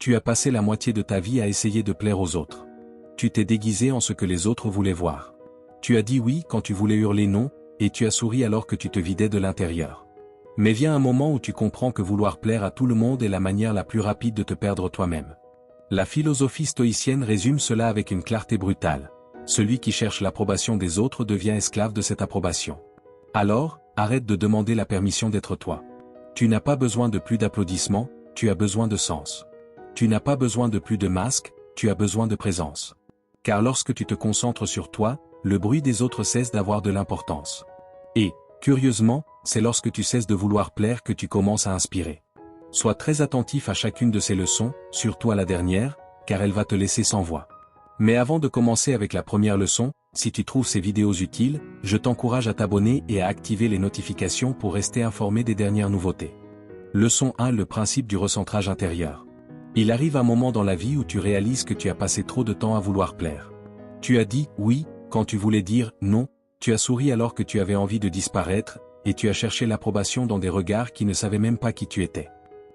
Tu as passé la moitié de ta vie à essayer de plaire aux autres. Tu t'es déguisé en ce que les autres voulaient voir. Tu as dit oui quand tu voulais hurler non, et tu as souri alors que tu te vidais de l'intérieur. Mais vient un moment où tu comprends que vouloir plaire à tout le monde est la manière la plus rapide de te perdre toi-même. La philosophie stoïcienne résume cela avec une clarté brutale. Celui qui cherche l'approbation des autres devient esclave de cette approbation. Alors, arrête de demander la permission d'être toi. Tu n'as pas besoin de plus d'applaudissements, tu as besoin de sens. Tu n'as pas besoin de plus de masques, tu as besoin de présence. Car lorsque tu te concentres sur toi, le bruit des autres cesse d'avoir de l'importance. Et, curieusement, c'est lorsque tu cesses de vouloir plaire que tu commences à inspirer. Sois très attentif à chacune de ces leçons, surtout à la dernière, car elle va te laisser sans voix. Mais avant de commencer avec la première leçon, si tu trouves ces vidéos utiles, je t'encourage à t'abonner et à activer les notifications pour rester informé des dernières nouveautés. Leçon 1. Le principe du recentrage intérieur. Il arrive un moment dans la vie où tu réalises que tu as passé trop de temps à vouloir plaire. Tu as dit « oui » quand tu voulais dire « non », tu as souri alors que tu avais envie de disparaître, et tu as cherché l'approbation dans des regards qui ne savaient même pas qui tu étais.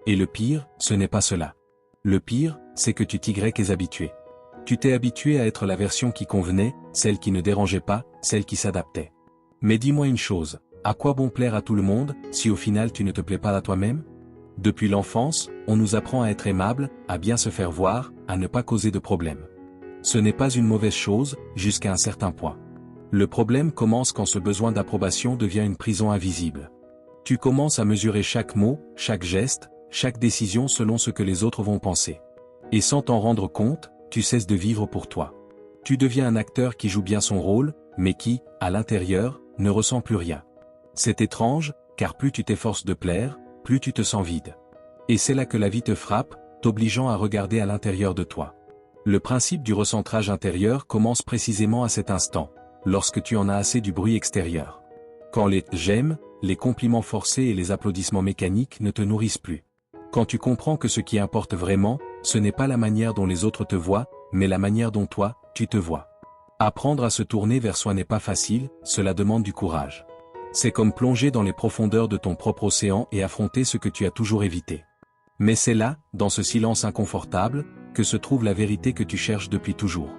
Et le pire, ce n'est pas cela. Le pire, c'est que tu t'y es habitué. Tu t'es habitué à être la version qui convenait, celle qui ne dérangeait pas, celle qui s'adaptait. Mais dis-moi une chose, à quoi bon plaire à tout le monde, si au final tu ne te plais pas à toi-même ? Depuis l'enfance, on nous apprend à être aimable, à bien se faire voir, à ne pas causer de problème. Ce n'est pas une mauvaise chose, jusqu'à un certain point. Le problème commence quand ce besoin d'approbation devient une prison invisible. Tu commences à mesurer chaque mot, chaque geste, chaque décision selon ce que les autres vont penser. Et sans t'en rendre compte, tu cesses de vivre pour toi. Tu deviens un acteur qui joue bien son rôle, mais qui, à l'intérieur, ne ressent plus rien. C'est étrange, car plus tu t'efforces de plaire, plus tu te sens vide. Et c'est là que la vie te frappe, t'obligeant à regarder à l'intérieur de toi. Le principe du recentrage intérieur commence précisément à cet instant, lorsque tu en as assez du bruit extérieur. Quand les « j'aime », les compliments forcés et les applaudissements mécaniques ne te nourrissent plus. Quand tu comprends que ce qui importe vraiment, ce n'est pas la manière dont les autres te voient, mais la manière dont toi, tu te vois. Apprendre à se tourner vers soi n'est pas facile, cela demande du courage. C'est comme plonger dans les profondeurs de ton propre océan et affronter ce que tu as toujours évité. Mais c'est là, dans ce silence inconfortable, que se trouve la vérité que tu cherches depuis toujours.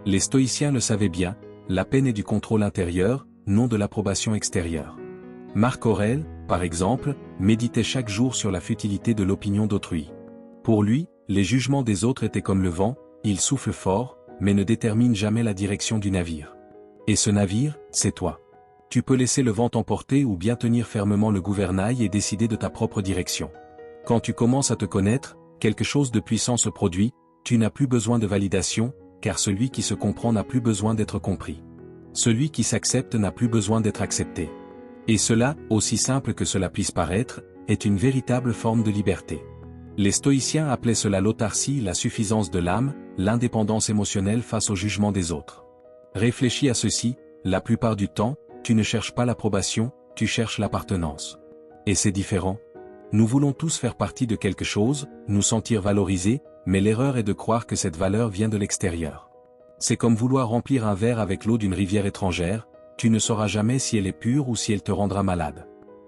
Les stoïciens le savaient bien, la peine est du contrôle intérieur, non de l'approbation extérieure. Marc Aurèle, par exemple, méditait chaque jour sur la futilité de l'opinion d'autrui. Pour lui, les jugements des autres étaient comme le vent, ils soufflent fort, mais ne déterminent jamais la direction du navire. Et ce navire, c'est toi. Tu peux laisser le vent t'emporter ou bien tenir fermement le gouvernail et décider de ta propre direction. Quand tu commences à te connaître, quelque chose de puissant se produit, tu n'as plus besoin de validation, car celui qui se comprend n'a plus besoin d'être compris. Celui qui s'accepte n'a plus besoin d'être accepté. Et cela, aussi simple que cela puisse paraître, est une véritable forme de liberté. Les stoïciens appelaient cela l'autarcie, la suffisance de l'âme, l'indépendance émotionnelle face au jugement des autres. Réfléchis à ceci, la plupart du temps, tu ne cherches pas l'approbation, tu cherches l'appartenance. Et c'est différent. Nous voulons tous faire partie de quelque chose, nous sentir valorisés, mais l'erreur est de croire que cette valeur vient de l'extérieur. C'est comme vouloir remplir un verre avec l'eau d'une rivière étrangère, tu ne sauras jamais si elle est pure ou si elle te rendra malade.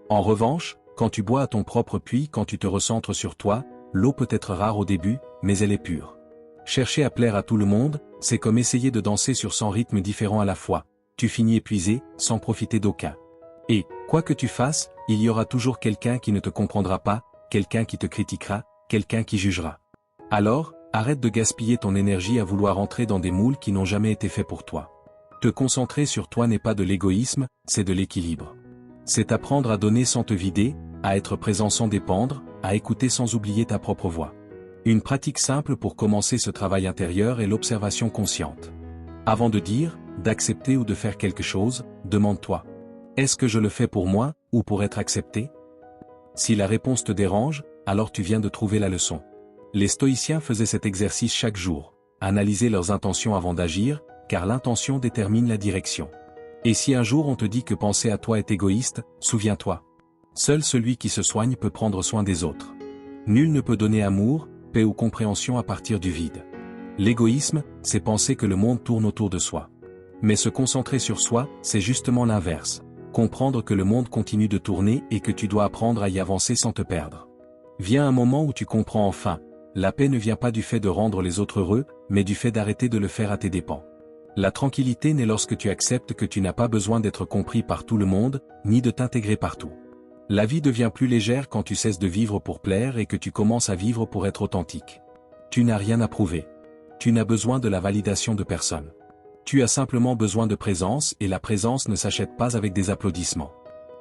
En revanche, quand tu bois à ton propre puits, quand tu te recentres sur toi, l'eau peut être rare au début, mais elle est pure. Chercher à plaire à tout le monde, c'est comme essayer de danser sur 100 rythmes différents à la fois. Tu finis épuisé, sans profiter d'aucun. Et, quoi que tu fasses, il y aura toujours quelqu'un qui ne te comprendra pas, quelqu'un qui te critiquera, quelqu'un qui jugera. Alors, arrête de gaspiller ton énergie à vouloir entrer dans des moules qui n'ont jamais été faits pour toi. Te concentrer sur toi n'est pas de l'égoïsme, c'est de l'équilibre. C'est apprendre à donner sans te vider, à être présent sans dépendre, à écouter sans oublier ta propre voix. Une pratique simple pour commencer ce travail intérieur est l'observation consciente. Avant de dire, d'accepter ou de faire quelque chose, demande-toi. Est-ce que je le fais pour moi, ou pour être accepté ? Si la réponse te dérange, alors tu viens de trouver la leçon. Les stoïciens faisaient cet exercice chaque jour, analyser leurs intentions avant d'agir, car l'intention détermine la direction. Et si un jour on te dit que penser à toi est égoïste, souviens-toi. Seul celui qui se soigne peut prendre soin des autres. Nul ne peut donner amour, paix ou compréhension à partir du vide. L'égoïsme, c'est penser que le monde tourne autour de soi. Mais se concentrer sur soi, c'est justement l'inverse. Comprendre que le monde continue de tourner et que tu dois apprendre à y avancer sans te perdre. Vient un moment où tu comprends enfin, la paix ne vient pas du fait de rendre les autres heureux, mais du fait d'arrêter de le faire à tes dépens. La tranquillité naît lorsque tu acceptes que tu n'as pas besoin d'être compris par tout le monde, ni de t'intégrer partout. La vie devient plus légère quand tu cesses de vivre pour plaire et que tu commences à vivre pour être authentique. Tu n'as rien à prouver. Tu n'as besoin de la validation de personne. Tu as simplement besoin de présence et la présence ne s'achète pas avec des applaudissements.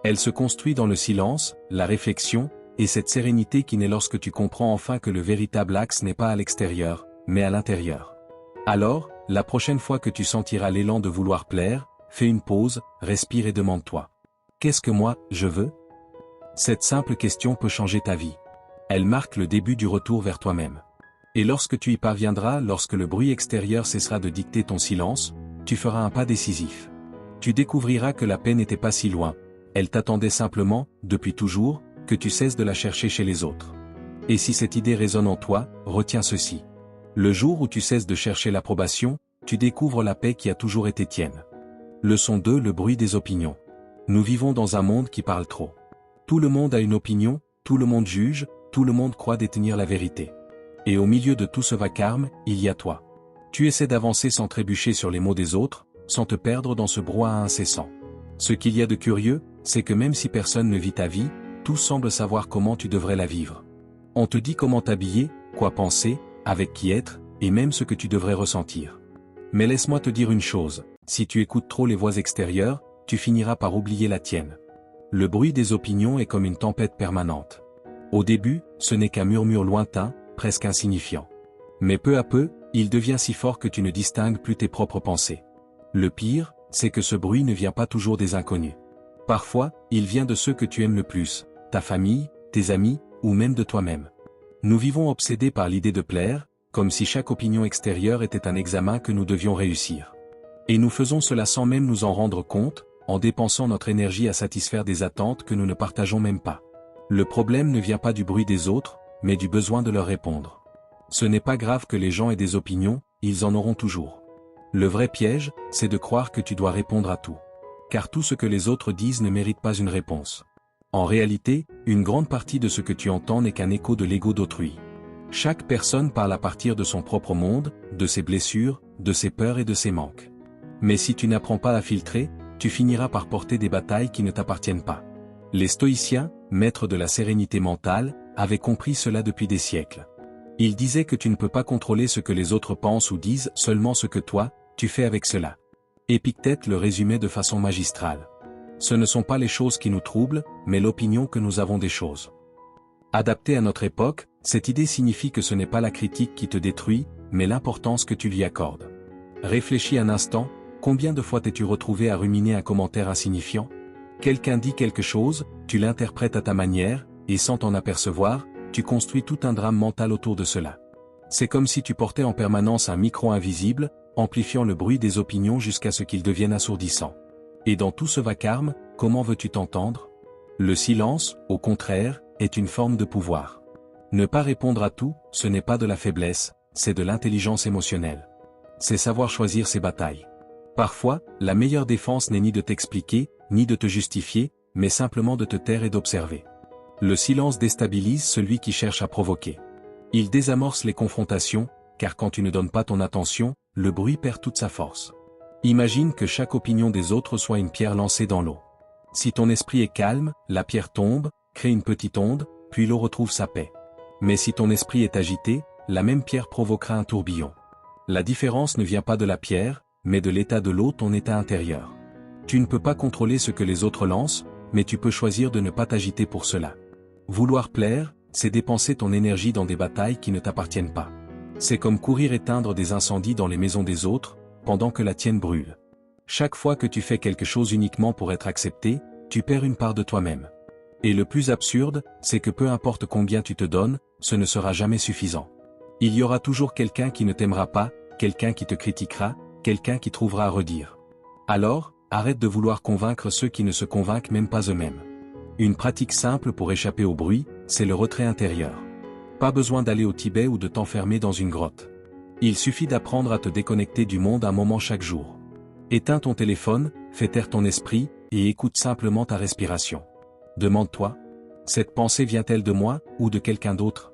Elle se construit dans le silence, la réflexion, et cette sérénité qui naît lorsque tu comprends enfin que le véritable axe n'est pas à l'extérieur, mais à l'intérieur. Alors, la prochaine fois que tu sentiras l'élan de vouloir plaire, fais une pause, respire et demande-toi. Qu'est-ce que moi, je veux ? Cette simple question peut changer ta vie. Elle marque le début du retour vers toi-même. Et lorsque tu y parviendras, lorsque le bruit extérieur cessera de dicter ton silence, tu feras un pas décisif. Tu découvriras que la paix n'était pas si loin. Elle t'attendait simplement, depuis toujours, que tu cesses de la chercher chez les autres. Et si cette idée résonne en toi, retiens ceci. Le jour où tu cesses de chercher l'approbation, tu découvres la paix qui a toujours été tienne. Leçon 2. Le bruit des opinions. Nous vivons dans un monde qui parle trop. Tout le monde a une opinion, tout le monde juge, tout le monde croit détenir la vérité. Et au milieu de tout ce vacarme, il y a toi. Tu essaies d'avancer sans trébucher sur les mots des autres, sans te perdre dans ce brouhaha incessant. Ce qu'il y a de curieux, c'est que même si personne ne vit ta vie, tous semblent savoir comment tu devrais la vivre. On te dit comment t'habiller, quoi penser, avec qui être, et même ce que tu devrais ressentir. Mais laisse-moi te dire une chose, si tu écoutes trop les voix extérieures, tu finiras par oublier la tienne. Le bruit des opinions est comme une tempête permanente. Au début, ce n'est qu'un murmure lointain, presque insignifiant. Mais peu à peu, il devient si fort que tu ne distingues plus tes propres pensées. Le pire, c'est que ce bruit ne vient pas toujours des inconnus. Parfois, il vient de ceux que tu aimes le plus, ta famille, tes amis, ou même de toi-même. Nous vivons obsédés par l'idée de plaire, comme si chaque opinion extérieure était un examen que nous devions réussir. Et nous faisons cela sans même nous en rendre compte, en dépensant notre énergie à satisfaire des attentes que nous ne partageons même pas. Le problème ne vient pas du bruit des autres, mais du besoin de leur répondre. Ce n'est pas grave que les gens aient des opinions, ils en auront toujours. Le vrai piège, c'est de croire que tu dois répondre à tout. Car tout ce que les autres disent ne mérite pas une réponse. En réalité, une grande partie de ce que tu entends n'est qu'un écho de l'ego d'autrui. Chaque personne parle à partir de son propre monde, de ses blessures, de ses peurs et de ses manques. Mais si tu n'apprends pas à filtrer, tu finiras par porter des batailles qui ne t'appartiennent pas. Les stoïciens, maîtres de la sérénité mentale, avaient compris cela depuis des siècles. Ils disaient que tu ne peux pas contrôler ce que les autres pensent ou disent, seulement ce que toi, tu fais avec cela. Épictète le résumait de façon magistrale. Ce ne sont pas les choses qui nous troublent, mais l'opinion que nous avons des choses. Adapté à notre époque, cette idée signifie que ce n'est pas la critique qui te détruit, mais l'importance que tu lui accordes. Réfléchis un instant, combien de fois t'es-tu retrouvé à ruminer un commentaire insignifiant ? Quelqu'un dit quelque chose, tu l'interprètes à ta manière, et sans t'en apercevoir, tu construis tout un drame mental autour de cela. C'est comme si tu portais en permanence un micro invisible, amplifiant le bruit des opinions jusqu'à ce qu'il devienne assourdissant. Et dans tout ce vacarme, comment veux-tu t'entendre ? Le silence, au contraire, est une forme de pouvoir. Ne pas répondre à tout, ce n'est pas de la faiblesse, c'est de l'intelligence émotionnelle. C'est savoir choisir ses batailles. Parfois, la meilleure défense n'est ni de t'expliquer, ni de te justifier, mais simplement de te taire et d'observer. Le silence déstabilise celui qui cherche à provoquer. Il désamorce les confrontations, car quand tu ne donnes pas ton attention, le bruit perd toute sa force. Imagine que chaque opinion des autres soit une pierre lancée dans l'eau. Si ton esprit est calme, la pierre tombe, crée une petite onde, puis l'eau retrouve sa paix. Mais si ton esprit est agité, la même pierre provoquera un tourbillon. La différence ne vient pas de la pierre, mais de l'état de l'eau, ton état intérieur. Tu ne peux pas contrôler ce que les autres lancent, mais tu peux choisir de ne pas t'agiter pour cela. Vouloir plaire, c'est dépenser ton énergie dans des batailles qui ne t'appartiennent pas. C'est comme courir éteindre des incendies dans les maisons des autres, pendant que la tienne brûle. Chaque fois que tu fais quelque chose uniquement pour être accepté, tu perds une part de toi-même. Et le plus absurde, c'est que peu importe combien tu te donnes, ce ne sera jamais suffisant. Il y aura toujours quelqu'un qui ne t'aimera pas, quelqu'un qui te critiquera, quelqu'un qui trouvera à redire. Alors, arrête de vouloir convaincre ceux qui ne se convainquent même pas eux-mêmes. Une pratique simple pour échapper au bruit, c'est le retrait intérieur. Pas besoin d'aller au Tibet ou de t'enfermer dans une grotte. Il suffit d'apprendre à te déconnecter du monde un moment chaque jour. Éteins ton téléphone, fais taire ton esprit, et écoute simplement ta respiration. Demande-toi, cette pensée vient-elle de moi, ou de quelqu'un d'autre ?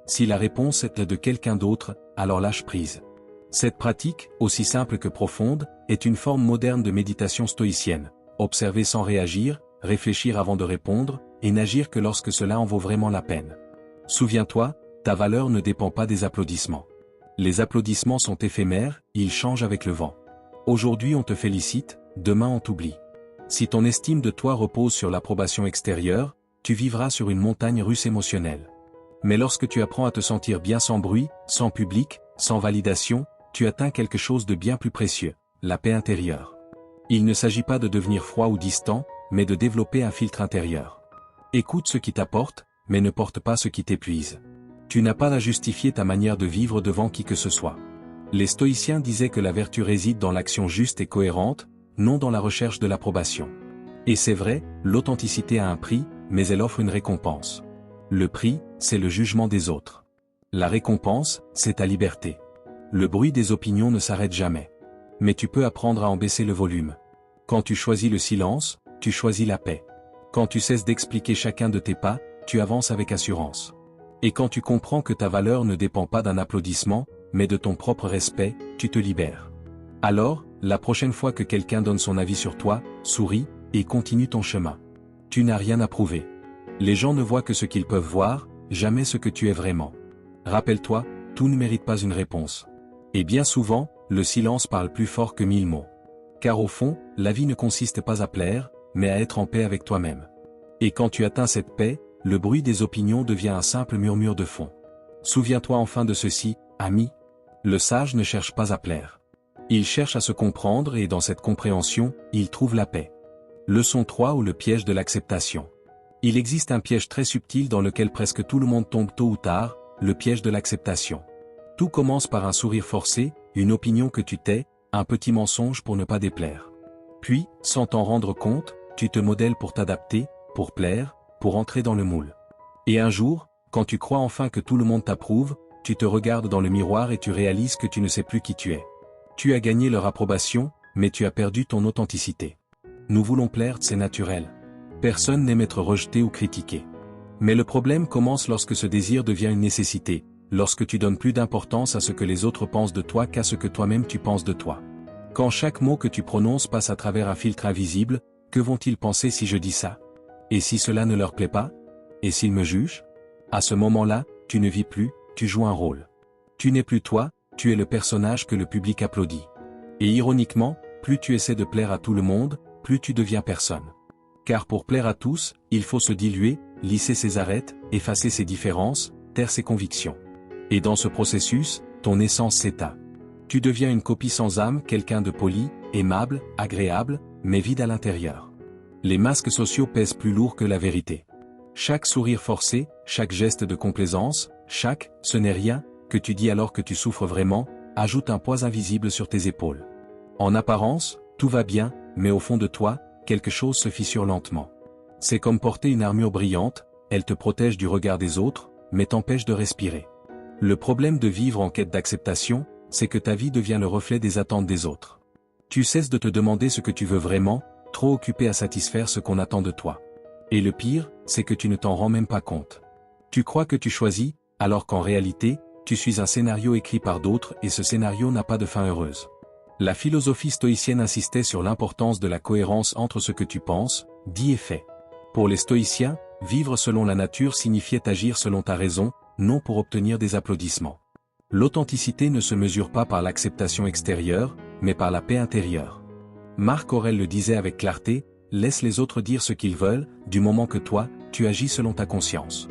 Si la réponse est de quelqu'un d'autre, alors lâche prise. Cette pratique, aussi simple que profonde, est une forme moderne de méditation stoïcienne. Observer sans réagir, réfléchir avant de répondre, et n'agir que lorsque cela en vaut vraiment la peine. Souviens-toi, ta valeur ne dépend pas des applaudissements. Les applaudissements sont éphémères, ils changent avec le vent. Aujourd'hui on te félicite, demain on t'oublie. Si ton estime de toi repose sur l'approbation extérieure, tu vivras sur une montagne russe émotionnelle. Mais lorsque tu apprends à te sentir bien sans bruit, sans public, sans validation, tu atteins quelque chose de bien plus précieux, la paix intérieure. Il ne s'agit pas de devenir froid ou distant, mais de développer un filtre intérieur. Écoute ce qui t'apporte, mais ne porte pas ce qui t'épuise. Tu n'as pas à justifier ta manière de vivre devant qui que ce soit. Les stoïciens disaient que la vertu réside dans l'action juste et cohérente, non dans la recherche de l'approbation. Et c'est vrai, l'authenticité a un prix, mais elle offre une récompense. Le prix, c'est le jugement des autres. La récompense, c'est ta liberté. Le bruit des opinions ne s'arrête jamais. Mais tu peux apprendre à en baisser le volume. Quand tu choisis le silence, tu choisis la paix. Quand tu cesses d'expliquer chacun de tes pas, tu avances avec assurance. Et quand tu comprends que ta valeur ne dépend pas d'un applaudissement, mais de ton propre respect, tu te libères. Alors, la prochaine fois que quelqu'un donne son avis sur toi, souris, et continue ton chemin. Tu n'as rien à prouver. Les gens ne voient que ce qu'ils peuvent voir, jamais ce que tu es vraiment. Rappelle-toi, tout ne mérite pas une réponse. Et bien souvent, le silence parle plus fort que 1000 mots. Car au fond, la vie ne consiste pas à plaire, mais à être en paix avec toi-même. Et quand tu atteins cette paix, le bruit des opinions devient un simple murmure de fond. Souviens-toi enfin de ceci, ami. Le sage ne cherche pas à plaire. Il cherche à se comprendre et dans cette compréhension, il trouve la paix. Leçon 3 ou le piège de l'acceptation. Il existe un piège très subtil dans lequel presque tout le monde tombe tôt ou tard, le piège de l'acceptation. Tout commence par un sourire forcé, une opinion que tu tais, un petit mensonge pour ne pas déplaire. Puis, sans t'en rendre compte, tu te modèles pour t'adapter, pour plaire, pour entrer dans le moule. Et un jour, quand tu crois enfin que tout le monde t'approuve, tu te regardes dans le miroir et tu réalises que tu ne sais plus qui tu es. Tu as gagné leur approbation, mais tu as perdu ton authenticité. Nous voulons plaire, c'est naturel. Personne n'aime être rejeté ou critiqué. Mais le problème commence lorsque ce désir devient une nécessité, lorsque tu donnes plus d'importance à ce que les autres pensent de toi qu'à ce que toi-même tu penses de toi. Quand chaque mot que tu prononces passe à travers un filtre invisible, que vont-ils penser si je dis ça? Et si cela ne leur plaît pas? Et s'ils me jugent? À ce moment-là, tu ne vis plus, tu joues un rôle. Tu n'es plus toi, tu es le personnage que le public applaudit. Et ironiquement, plus tu essaies de plaire à tout le monde, plus tu deviens personne. Car pour plaire à tous, il faut se diluer, lisser ses arêtes, effacer ses différences, taire ses convictions. Et dans ce processus, ton essence s'éteint. Tu deviens une copie sans âme, quelqu'un de poli, aimable, agréable, mais vide à l'intérieur. Les masques sociaux pèsent plus lourd que la vérité. Chaque sourire forcé, chaque geste de complaisance, chaque « ce n'est rien » que tu dis alors que tu souffres vraiment, ajoute un poids invisible sur tes épaules. En apparence, tout va bien, mais au fond de toi, quelque chose se fissure lentement. C'est comme porter une armure brillante, elle te protège du regard des autres, mais t'empêche de respirer. Le problème de vivre en quête d'acceptation, c'est que ta vie devient le reflet des attentes des autres. Tu cesses de te demander ce que tu veux vraiment, trop occupé à satisfaire ce qu'on attend de toi. Et le pire, c'est que tu ne t'en rends même pas compte. Tu crois que tu choisis, alors qu'en réalité, tu suis un scénario écrit par d'autres et ce scénario n'a pas de fin heureuse. La philosophie stoïcienne insistait sur l'importance de la cohérence entre ce que tu penses, dis et fais. Pour les stoïciens, vivre selon la nature signifiait agir selon ta raison, non pour obtenir des applaudissements. L'authenticité ne se mesure pas par l'acceptation extérieure, mais par la paix intérieure. Marc Aurèle le disait avec clarté, laisse les autres dire ce qu'ils veulent, du moment que toi, tu agis selon ta conscience.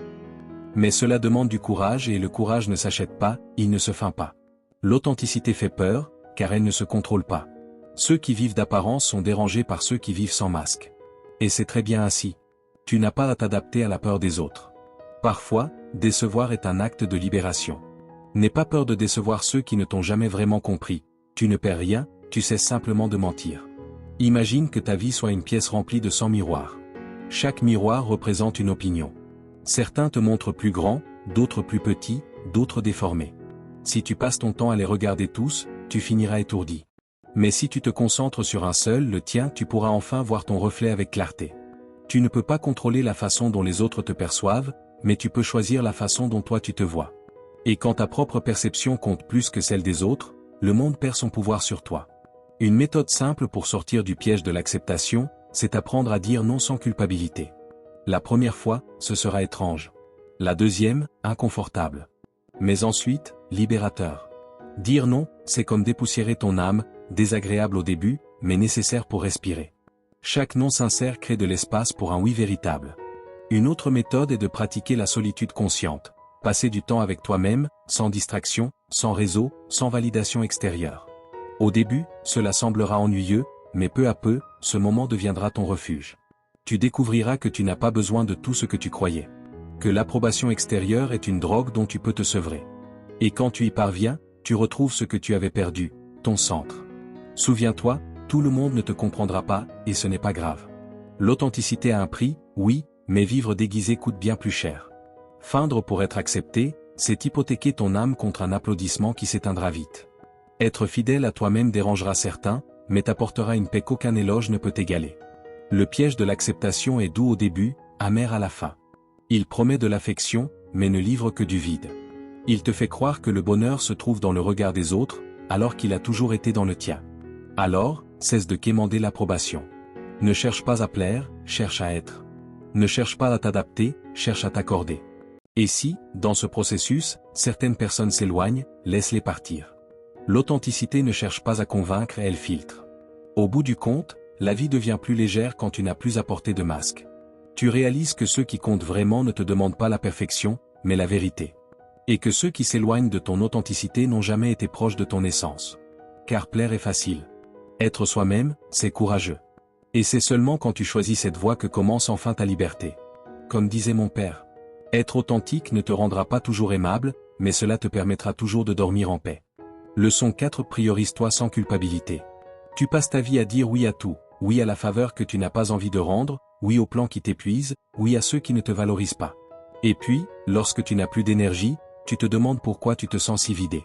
Mais cela demande du courage et le courage ne s'achète pas, il ne se feint pas. L'authenticité fait peur, car elle ne se contrôle pas. Ceux qui vivent d'apparence sont dérangés par ceux qui vivent sans masque. Et c'est très bien ainsi. Tu n'as pas à t'adapter à la peur des autres. Parfois, décevoir est un acte de libération. N'aie pas peur de décevoir ceux qui ne t'ont jamais vraiment compris. Tu ne perds rien, tu cesses simplement de mentir. Imagine que ta vie soit une pièce remplie de 100 miroirs. Chaque miroir représente une opinion. Certains te montrent plus grand, d'autres plus petits, d'autres déformés. Si tu passes ton temps à les regarder tous, tu finiras étourdi. Mais si tu te concentres sur un seul, le tien, tu pourras enfin voir ton reflet avec clarté. Tu ne peux pas contrôler la façon dont les autres te perçoivent, mais tu peux choisir la façon dont toi tu te vois. Et quand ta propre perception compte plus que celle des autres, le monde perd son pouvoir sur toi. Une méthode simple pour sortir du piège de l'acceptation, c'est apprendre à dire non sans culpabilité. La première fois, ce sera étrange. La deuxième, inconfortable. Mais ensuite, libérateur. Dire non, c'est comme dépoussiérer ton âme, désagréable au début, mais nécessaire pour respirer. Chaque non sincère crée de l'espace pour un oui véritable. Une autre méthode est de pratiquer la solitude consciente. Passer du temps avec toi-même, sans distraction, sans réseau, sans validation extérieure. Au début, cela semblera ennuyeux, mais peu à peu, ce moment deviendra ton refuge. Tu découvriras que tu n'as pas besoin de tout ce que tu croyais. Que l'approbation extérieure est une drogue dont tu peux te sevrer. Et quand tu y parviens, tu retrouves ce que tu avais perdu, ton centre. Souviens-toi, tout le monde ne te comprendra pas, et ce n'est pas grave. L'authenticité a un prix, oui, mais vivre déguisé coûte bien plus cher. Feindre pour être accepté, c'est hypothéquer ton âme contre un applaudissement qui s'éteindra vite. Être fidèle à toi-même dérangera certains, mais t'apportera une paix qu'aucun éloge ne peut égaler. Le piège de l'acceptation est doux au début, amer à la fin. Il promet de l'affection, mais ne livre que du vide. Il te fait croire que le bonheur se trouve dans le regard des autres, alors qu'il a toujours été dans le tien. Alors, cesse de quémander l'approbation. Ne cherche pas à plaire, cherche à être. Ne cherche pas à t'adapter, cherche à t'accorder. Et si, dans ce processus, certaines personnes s'éloignent, laisse-les partir. L'authenticité ne cherche pas à convaincre, elle filtre. Au bout du compte, la vie devient plus légère quand tu n'as plus à porter de masque. Tu réalises que ceux qui comptent vraiment ne te demandent pas la perfection, mais la vérité. Et que ceux qui s'éloignent de ton authenticité n'ont jamais été proches de ton essence. Car plaire est facile. Être soi-même, c'est courageux. Et c'est seulement quand tu choisis cette voie que commence enfin ta liberté. Comme disait mon père. Être authentique ne te rendra pas toujours aimable, mais cela te permettra toujours de dormir en paix. Leçon 4. Priorise-toi sans culpabilité. Tu passes ta vie à dire oui à tout, oui à la faveur que tu n'as pas envie de rendre, oui aux plans qui t'épuisent, oui à ceux qui ne te valorisent pas. Et puis, lorsque tu n'as plus d'énergie, tu te demandes pourquoi tu te sens si vidé.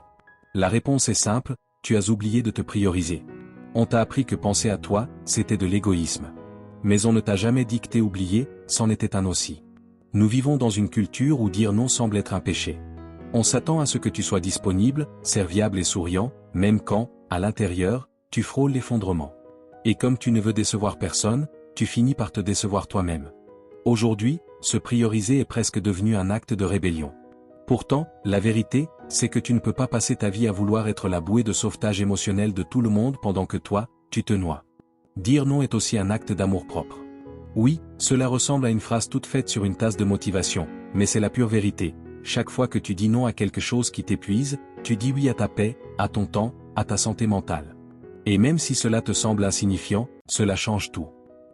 La réponse est simple, tu as oublié de te prioriser. On t'a appris que penser à toi, c'était de l'égoïsme. Mais on ne t'a jamais dit que t'es oublié, c'en était un aussi. Nous vivons dans une culture où dire non semble être un péché. On s'attend à ce que tu sois disponible, serviable et souriant, même quand, à l'intérieur, tu frôles l'effondrement. Et comme tu ne veux décevoir personne, tu finis par te décevoir toi-même. Aujourd'hui, se prioriser est presque devenu un acte de rébellion. Pourtant, la vérité, c'est que tu ne peux pas passer ta vie à vouloir être la bouée de sauvetage émotionnel de tout le monde pendant que toi, tu te noies. Dire non est aussi un acte d'amour-propre. Oui, cela ressemble à une phrase toute faite sur une tasse de motivation, mais c'est la pure vérité. Chaque fois que tu dis non à quelque chose qui t'épuise, tu dis oui à ta paix, à ton temps, à ta santé mentale. Et même si cela te semble insignifiant, cela change tout.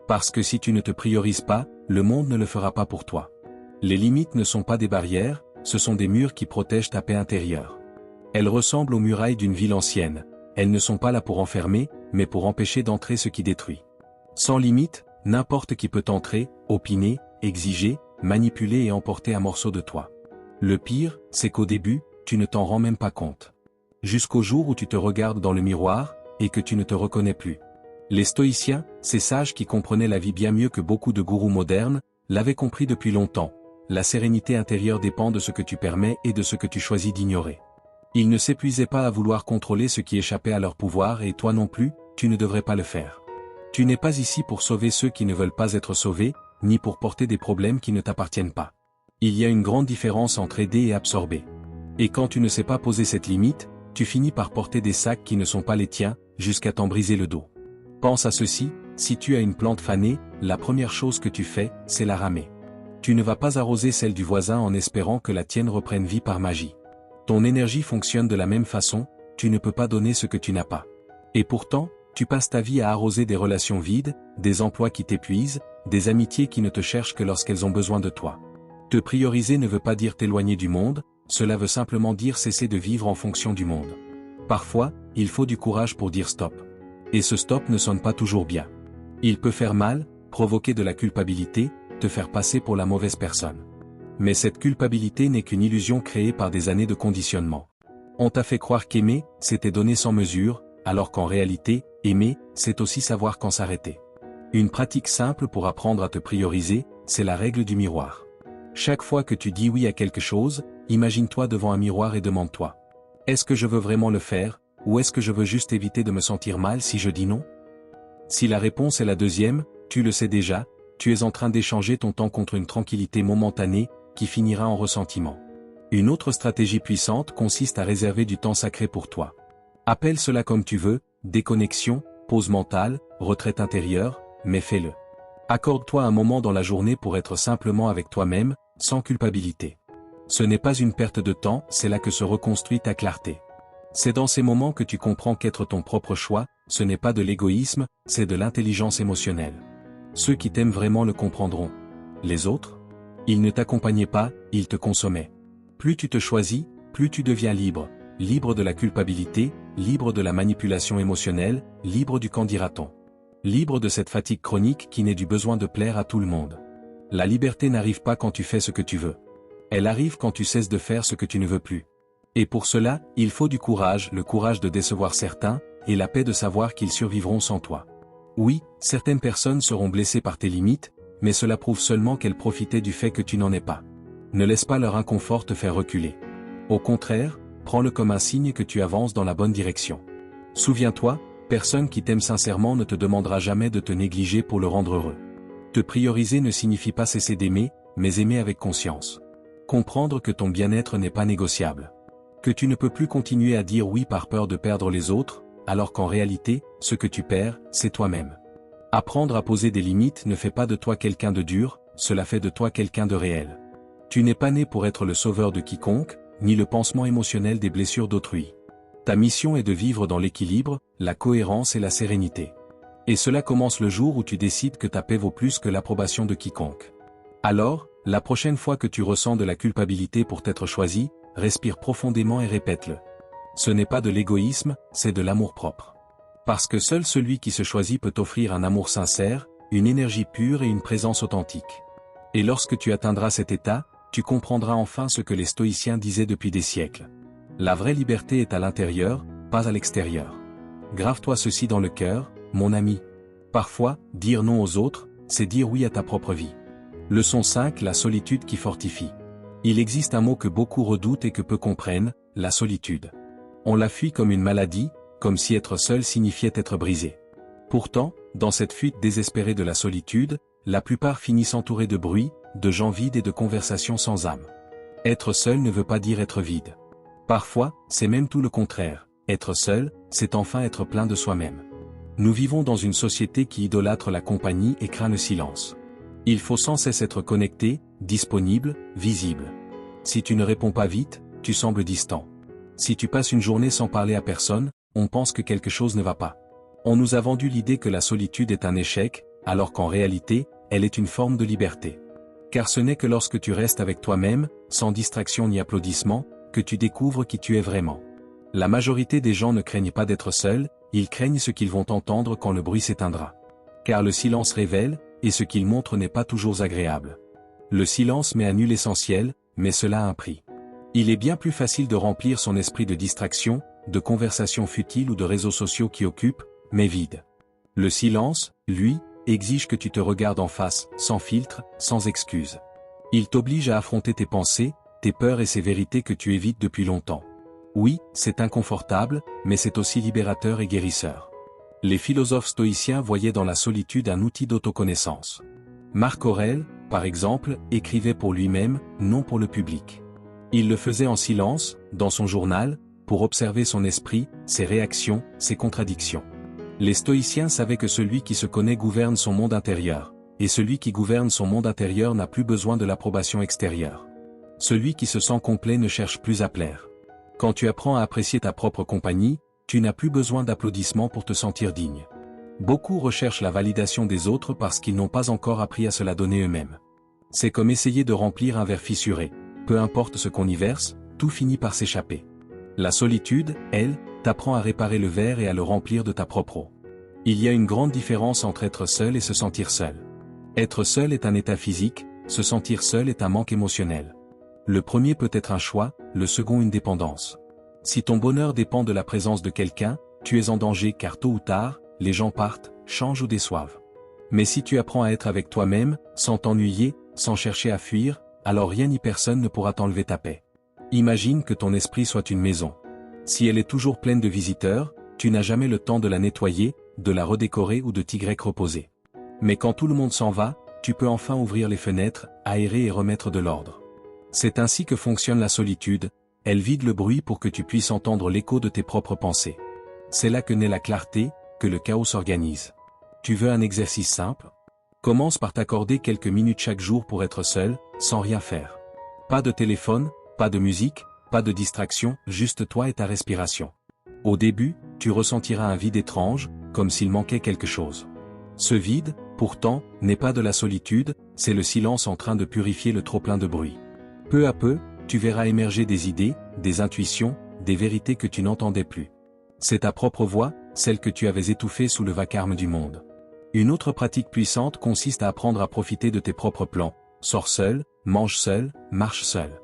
Parce que si tu ne te priorises pas, le monde ne le fera pas pour toi. Les limites ne sont pas des barrières, ce sont des murs qui protègent ta paix intérieure. Elles ressemblent aux murailles d'une ville ancienne. Elles ne sont pas là pour enfermer, mais pour empêcher d'entrer ce qui détruit. Sans limite, n'importe qui peut entrer, opiner, exiger, manipuler et emporter un morceau de toi. Le pire, c'est qu'au début, tu ne t'en rends même pas compte. Jusqu'au jour où tu te regardes dans le miroir, et que tu ne te reconnais plus. Les stoïciens, ces sages qui comprenaient la vie bien mieux que beaucoup de gourous modernes, l'avaient compris depuis longtemps. La sérénité intérieure dépend de ce que tu permets et de ce que tu choisis d'ignorer. Ils ne s'épuisaient pas à vouloir contrôler ce qui échappait à leur pouvoir et toi non plus, tu ne devrais pas le faire. Tu n'es pas ici pour sauver ceux qui ne veulent pas être sauvés, ni pour porter des problèmes qui ne t'appartiennent pas. Il y a une grande différence entre aider et absorber. Et quand tu ne sais pas poser cette limite, tu finis par porter des sacs qui ne sont pas les tiens, jusqu'à t'en briser le dos. Pense à ceci, si tu as une plante fanée, la première chose que tu fais, c'est la ramer. Tu ne vas pas arroser celle du voisin en espérant que la tienne reprenne vie par magie. Ton énergie fonctionne de la même façon, tu ne peux pas donner ce que tu n'as pas. Et pourtant, tu passes ta vie à arroser des relations vides, des emplois qui t'épuisent, des amitiés qui ne te cherchent que lorsqu'elles ont besoin de toi. Te prioriser ne veut pas dire t'éloigner du monde, cela veut simplement dire cesser de vivre en fonction du monde. Parfois, il faut du courage pour dire stop. Et ce stop ne sonne pas toujours bien. Il peut faire mal, provoquer de la culpabilité, te faire passer pour la mauvaise personne. Mais cette culpabilité n'est qu'une illusion créée par des années de conditionnement. On t'a fait croire qu'aimer, c'était donner sans mesure, alors qu'en réalité, aimer, c'est aussi savoir quand s'arrêter. Une pratique simple pour apprendre à te prioriser, c'est la règle du miroir. Chaque fois que tu dis oui à quelque chose, imagine-toi devant un miroir et demande-toi. Est-ce que je veux vraiment le faire, ou est-ce que je veux juste éviter de me sentir mal si je dis non? Si la réponse est la deuxième, tu le sais déjà, tu es en train d'échanger ton temps contre une tranquillité momentanée, qui finira en ressentiment. Une autre stratégie puissante consiste à réserver du temps sacré pour toi. Appelle cela comme tu veux, déconnexion, pause mentale, retraite intérieure, mais fais-le. Accorde-toi un moment dans la journée pour être simplement avec toi-même, sans culpabilité. Ce n'est pas une perte de temps, c'est là que se reconstruit ta clarté. C'est dans ces moments que tu comprends qu'être ton propre choix, ce n'est pas de l'égoïsme, c'est de l'intelligence émotionnelle. Ceux qui t'aiment vraiment le comprendront. Les autres? Ils ne t'accompagnaient pas, ils te consommaient. Plus tu te choisis, plus tu deviens libre. Libre de la culpabilité, libre de la manipulation émotionnelle, libre du qu'en dira-t-on. Libre de cette fatigue chronique qui naît du besoin de plaire à tout le monde. La liberté n'arrive pas quand tu fais ce que tu veux. Elle arrive quand tu cesses de faire ce que tu ne veux plus. Et pour cela, il faut du courage, le courage de décevoir certains, et la paix de savoir qu'ils survivront sans toi. Oui, certaines personnes seront blessées par tes limites, mais cela prouve seulement qu'elles profitaient du fait que tu n'en es pas. Ne laisse pas leur inconfort te faire reculer. Au contraire, prends-le comme un signe que tu avances dans la bonne direction. Souviens-toi, personne qui t'aime sincèrement ne te demandera jamais de te négliger pour le rendre heureux. Te prioriser ne signifie pas cesser d'aimer, mais aimer avec conscience. Comprendre que ton bien-être n'est pas négociable. Que tu ne peux plus continuer à dire oui par peur de perdre les autres, alors qu'en réalité, ce que tu perds, c'est toi-même. Apprendre à poser des limites ne fait pas de toi quelqu'un de dur, cela fait de toi quelqu'un de réel. Tu n'es pas né pour être le sauveur de quiconque, ni le pansement émotionnel des blessures d'autrui. Ta mission est de vivre dans l'équilibre, la cohérence et la sérénité. Et cela commence le jour où tu décides que ta paix vaut plus que l'approbation de quiconque. Alors, la prochaine fois que tu ressens de la culpabilité pour t'être choisi, respire profondément et répète-le. Ce n'est pas de l'égoïsme, c'est de l'amour-propre. Parce que seul celui qui se choisit peut offrir un amour sincère, une énergie pure et une présence authentique. Et lorsque tu atteindras cet état, tu comprendras enfin ce que les stoïciens disaient depuis des siècles. La vraie liberté est à l'intérieur, pas à l'extérieur. Grave-toi ceci dans le cœur, mon ami. Parfois, dire non aux autres, c'est dire oui à ta propre vie. Leçon 5, la solitude qui fortifie. Il existe un mot que beaucoup redoutent et que peu comprennent, la solitude. On la fuit comme une maladie, comme si être seul signifiait être brisé. Pourtant, dans cette fuite désespérée de la solitude, la plupart finissent entourés de bruit, de gens vides et de conversations sans âme. Être seul ne veut pas dire être vide. Parfois, c'est même tout le contraire. Être seul, c'est enfin être plein de soi-même. Nous vivons dans une société qui idolâtre la compagnie et craint le silence. Il faut sans cesse être connecté, disponible, visible. Si tu ne réponds pas vite, tu sembles distant. Si tu passes une journée sans parler à personne, on pense que quelque chose ne va pas. On nous a vendu l'idée que la solitude est un échec, alors qu'en réalité, elle est une forme de liberté. Car ce n'est que lorsque tu restes avec toi-même, sans distraction ni applaudissement, que tu découvres qui tu es vraiment. La majorité des gens ne craignent pas d'être seuls, ils craignent ce qu'ils vont entendre quand le bruit s'éteindra. Car le silence révèle, et ce qu'il montre n'est pas toujours agréable. Le silence met à nu l'essentiel, mais cela a un prix. Il est bien plus facile de remplir son esprit de distraction, de conversations futiles ou de réseaux sociaux qui occupent, mais vides. Le silence, lui, exige que tu te regardes en face, sans filtre, sans excuse. Il t'oblige à affronter tes pensées, tes peurs et ces vérités que tu évites depuis longtemps. Oui, c'est inconfortable, mais c'est aussi libérateur et guérisseur. Les philosophes stoïciens voyaient dans la solitude un outil d'autoconnaissance. Marc Aurèle, par exemple, écrivait pour lui-même, non pour le public. Il le faisait en silence, dans son journal, pour observer son esprit, ses réactions, ses contradictions. Les stoïciens savaient que celui qui se connaît gouverne son monde intérieur, et celui qui gouverne son monde intérieur n'a plus besoin de l'approbation extérieure. Celui qui se sent complet ne cherche plus à plaire. Quand tu apprends à apprécier ta propre compagnie, tu n'as plus besoin d'applaudissements pour te sentir digne. Beaucoup recherchent la validation des autres parce qu'ils n'ont pas encore appris à se la donner eux-mêmes. C'est comme essayer de remplir un verre fissuré. Peu importe ce qu'on y verse, tout finit par s'échapper. La solitude, elle, t'apprend à réparer le verre et à le remplir de ta propre eau. Il y a une grande différence entre être seul et se sentir seul. Être seul est un état physique, se sentir seul est un manque émotionnel. Le premier peut être un choix, le second une dépendance. Si ton bonheur dépend de la présence de quelqu'un, tu es en danger car tôt ou tard, les gens partent, changent ou déçoivent. Mais si tu apprends à être avec toi-même, sans t'ennuyer, sans chercher à fuir, alors rien ni personne ne pourra t'enlever ta paix. Imagine que ton esprit soit une maison. Si elle est toujours pleine de visiteurs, tu n'as jamais le temps de la nettoyer, de la redécorer ou de t'y reposer. Mais quand tout le monde s'en va, tu peux enfin ouvrir les fenêtres, aérer et remettre de l'ordre. C'est ainsi que fonctionne la solitude, elle vide le bruit pour que tu puisses entendre l'écho de tes propres pensées. C'est là que naît la clarté, que le chaos s'organise. Tu veux un exercice simple? Commence par t'accorder quelques minutes chaque jour pour être seul, sans rien faire. Pas de téléphone, pas de musique, pas de distraction, juste toi et ta respiration. Au début, tu ressentiras un vide étrange, comme s'il manquait quelque chose. Ce vide, pourtant, n'est pas de la solitude, c'est le silence en train de purifier le trop-plein de bruit. Peu à peu, tu verras émerger des idées, des intuitions, des vérités que tu n'entendais plus. C'est ta propre voix, celle que tu avais étouffée sous le vacarme du monde. Une autre pratique puissante consiste à apprendre à profiter de tes propres plans. Sors seul, mange seul, marche seul.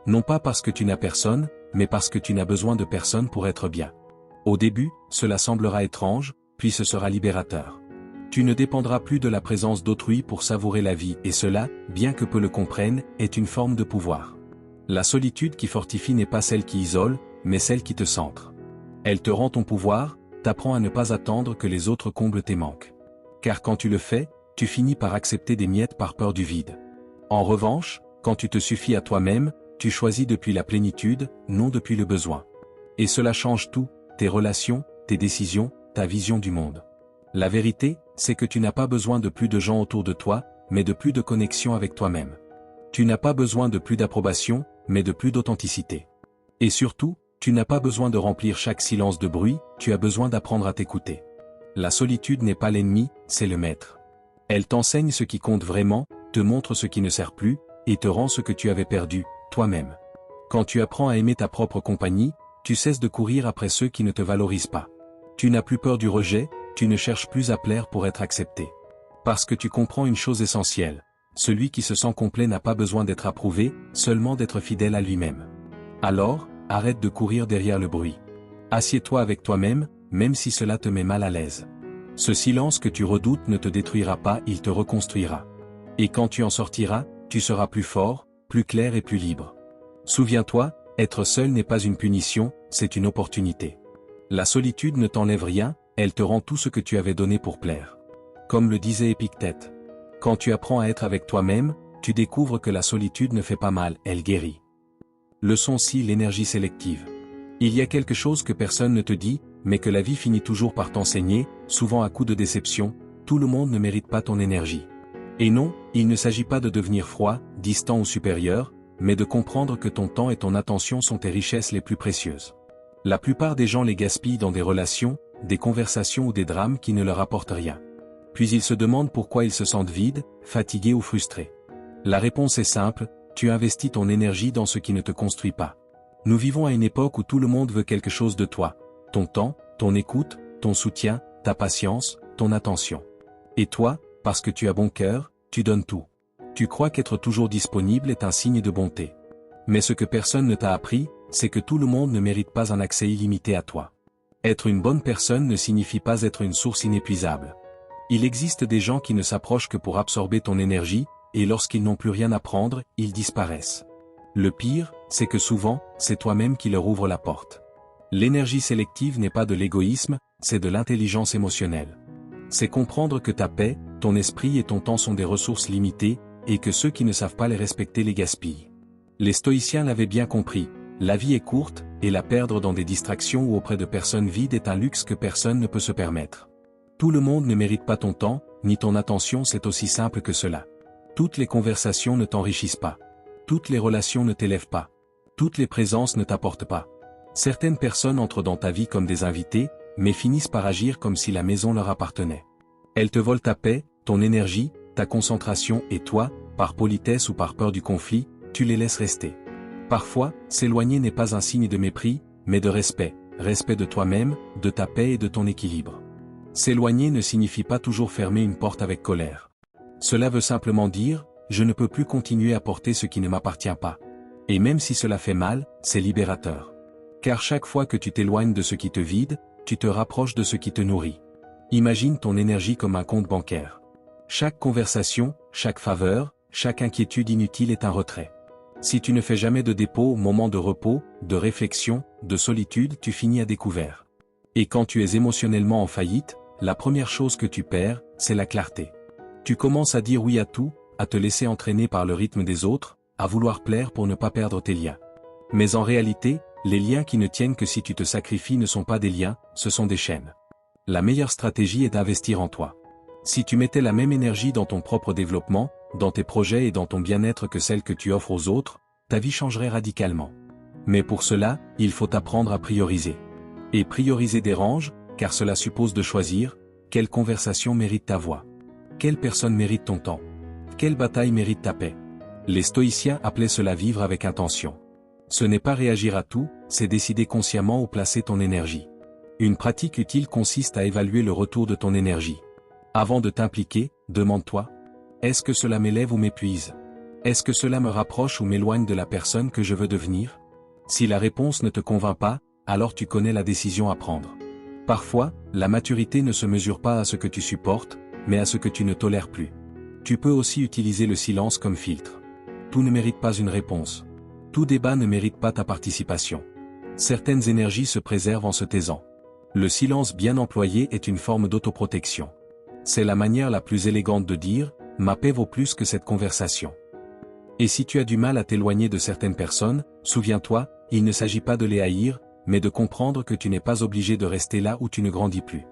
Non pas parce que tu n'as personne, mais parce que tu n'as besoin de personne pour être bien. Au début, cela semblera étrange, puis ce sera libérateur. Tu ne dépendras plus de la présence d'autrui pour savourer la vie et cela, bien que peu le comprennent, est une forme de pouvoir. La solitude qui fortifie n'est pas celle qui isole, mais celle qui te centre. Elle te rend ton pouvoir, t'apprend à ne pas attendre que les autres comblent tes manques. Car quand tu le fais, tu finis par accepter des miettes par peur du vide. En revanche, quand tu te suffis à toi-même, tu choisis depuis la plénitude, non depuis le besoin. Et cela change tout, tes relations, tes décisions, ta vision du monde. La vérité, c'est que tu n'as pas besoin de plus de gens autour de toi, mais de plus de connexion avec toi-même. Tu n'as pas besoin de plus d'approbation, mais de plus d'authenticité. Et surtout, tu n'as pas besoin de remplir chaque silence de bruit, tu as besoin d'apprendre à t'écouter. La solitude n'est pas l'ennemi, c'est le maître. Elle t'enseigne ce qui compte vraiment, te montre ce qui ne sert plus, et te rend ce que tu avais perdu, toi-même. Quand tu apprends à aimer ta propre compagnie, tu cesses de courir après ceux qui ne te valorisent pas. Tu n'as plus peur du rejet, tu ne cherches plus à plaire pour être accepté. Parce que tu comprends une chose essentielle. Celui qui se sent complet n'a pas besoin d'être approuvé, seulement d'être fidèle à lui-même. Alors, arrête de courir derrière le bruit. Assieds-toi avec toi-même, même si cela te met mal à l'aise. Ce silence que tu redoutes ne te détruira pas, il te reconstruira. Et quand tu en sortiras, tu seras plus fort, plus clair et plus libre. Souviens-toi, être seul n'est pas une punition, c'est une opportunité. La solitude ne t'enlève rien, elle te rend tout ce que tu avais donné pour plaire. Comme le disait Épictète. Quand tu apprends à être avec toi-même, tu découvres que la solitude ne fait pas mal, elle guérit. Leçon 6: l'énergie sélective. Il y a quelque chose que personne ne te dit, mais que la vie finit toujours par t'enseigner, souvent à coup de déception, tout le monde ne mérite pas ton énergie. Et non, il ne s'agit pas de devenir froid, distant ou supérieur, mais de comprendre que ton temps et ton attention sont tes richesses les plus précieuses. La plupart des gens les gaspillent dans des relations, des conversations ou des drames qui ne leur apportent rien. Puis ils se demandent pourquoi ils se sentent vides, fatigués ou frustrés. La réponse est simple, tu investis ton énergie dans ce qui ne te construit pas. Nous vivons à une époque où tout le monde veut quelque chose de toi. Ton temps, ton écoute, ton soutien, ta patience, ton attention. Et toi, parce que tu as bon cœur, tu donnes tout. Tu crois qu'être toujours disponible est un signe de bonté. Mais ce que personne ne t'a appris, c'est que tout le monde ne mérite pas un accès illimité à toi. Être une bonne personne ne signifie pas être une source inépuisable. Il existe des gens qui ne s'approchent que pour absorber ton énergie, et lorsqu'ils n'ont plus rien à prendre, ils disparaissent. Le pire, c'est que souvent, c'est toi-même qui leur ouvre la porte. L'énergie sélective n'est pas de l'égoïsme, c'est de l'intelligence émotionnelle. C'est comprendre que ta paix, ton esprit et ton temps sont des ressources limitées, et que ceux qui ne savent pas les respecter les gaspillent. Les stoïciens l'avaient bien compris, la vie est courte, et la perdre dans des distractions ou auprès de personnes vides est un luxe que personne ne peut se permettre. Tout le monde ne mérite pas ton temps, ni ton attention, c'est aussi simple que cela. Toutes les conversations ne t'enrichissent pas. Toutes les relations ne t'élèvent pas. Toutes les présences ne t'apportent pas. Certaines personnes entrent dans ta vie comme des invités, mais finissent par agir comme si la maison leur appartenait. Elles te volent ta paix, ton énergie, ta concentration et toi, par politesse ou par peur du conflit, tu les laisses rester. Parfois, s'éloigner n'est pas un signe de mépris, mais de respect, respect de toi-même, de ta paix et de ton équilibre. S'éloigner ne signifie pas toujours fermer une porte avec colère. Cela veut simplement dire, je ne peux plus continuer à porter ce qui ne m'appartient pas. Et même si cela fait mal, c'est libérateur. Car chaque fois que tu t'éloignes de ce qui te vide, tu te rapproches de ce qui te nourrit. Imagine ton énergie comme un compte bancaire. Chaque conversation, chaque faveur, chaque inquiétude inutile est un retrait. Si tu ne fais jamais de dépôt, moment de repos, de réflexion, de solitude, tu finis à découvert. Et quand tu es émotionnellement en faillite, la première chose que tu perds, c'est la clarté. Tu commences à dire oui à tout, à te laisser entraîner par le rythme des autres, à vouloir plaire pour ne pas perdre tes liens. Mais en réalité, les liens qui ne tiennent que si tu te sacrifies ne sont pas des liens, ce sont des chaînes. La meilleure stratégie est d'investir en toi. Si tu mettais la même énergie dans ton propre développement, dans tes projets et dans ton bien-être que celle que tu offres aux autres, ta vie changerait radicalement. Mais pour cela, il faut apprendre à prioriser. Et prioriser dérange, car cela suppose de choisir, quelle conversation mérite ta voix. Quelle personne mérite ton temps. Quelle bataille mérite ta paix. Les stoïciens appelaient cela vivre avec intention. Ce n'est pas réagir à tout, c'est décider consciemment où placer ton énergie. Une pratique utile consiste à évaluer le retour de ton énergie. Avant de t'impliquer, demande-toi, est-ce que cela m'élève ou m'épuise? Est-ce que cela me rapproche ou m'éloigne de la personne que je veux devenir? Si la réponse ne te convainc pas, alors tu connais la décision à prendre. Parfois, la maturité ne se mesure pas à ce que tu supportes, mais à ce que tu ne tolères plus. Tu peux aussi utiliser le silence comme filtre. Tout ne mérite pas une réponse. Tout débat ne mérite pas ta participation. Certaines énergies se préservent en se taisant. Le silence bien employé est une forme d'autoprotection. C'est la manière la plus élégante de dire « ma paix vaut plus que cette conversation ». Et si tu as du mal à t'éloigner de certaines personnes, souviens-toi, il ne s'agit pas de les haïr, mais de comprendre que tu n'es pas obligé de rester là où tu ne grandis plus.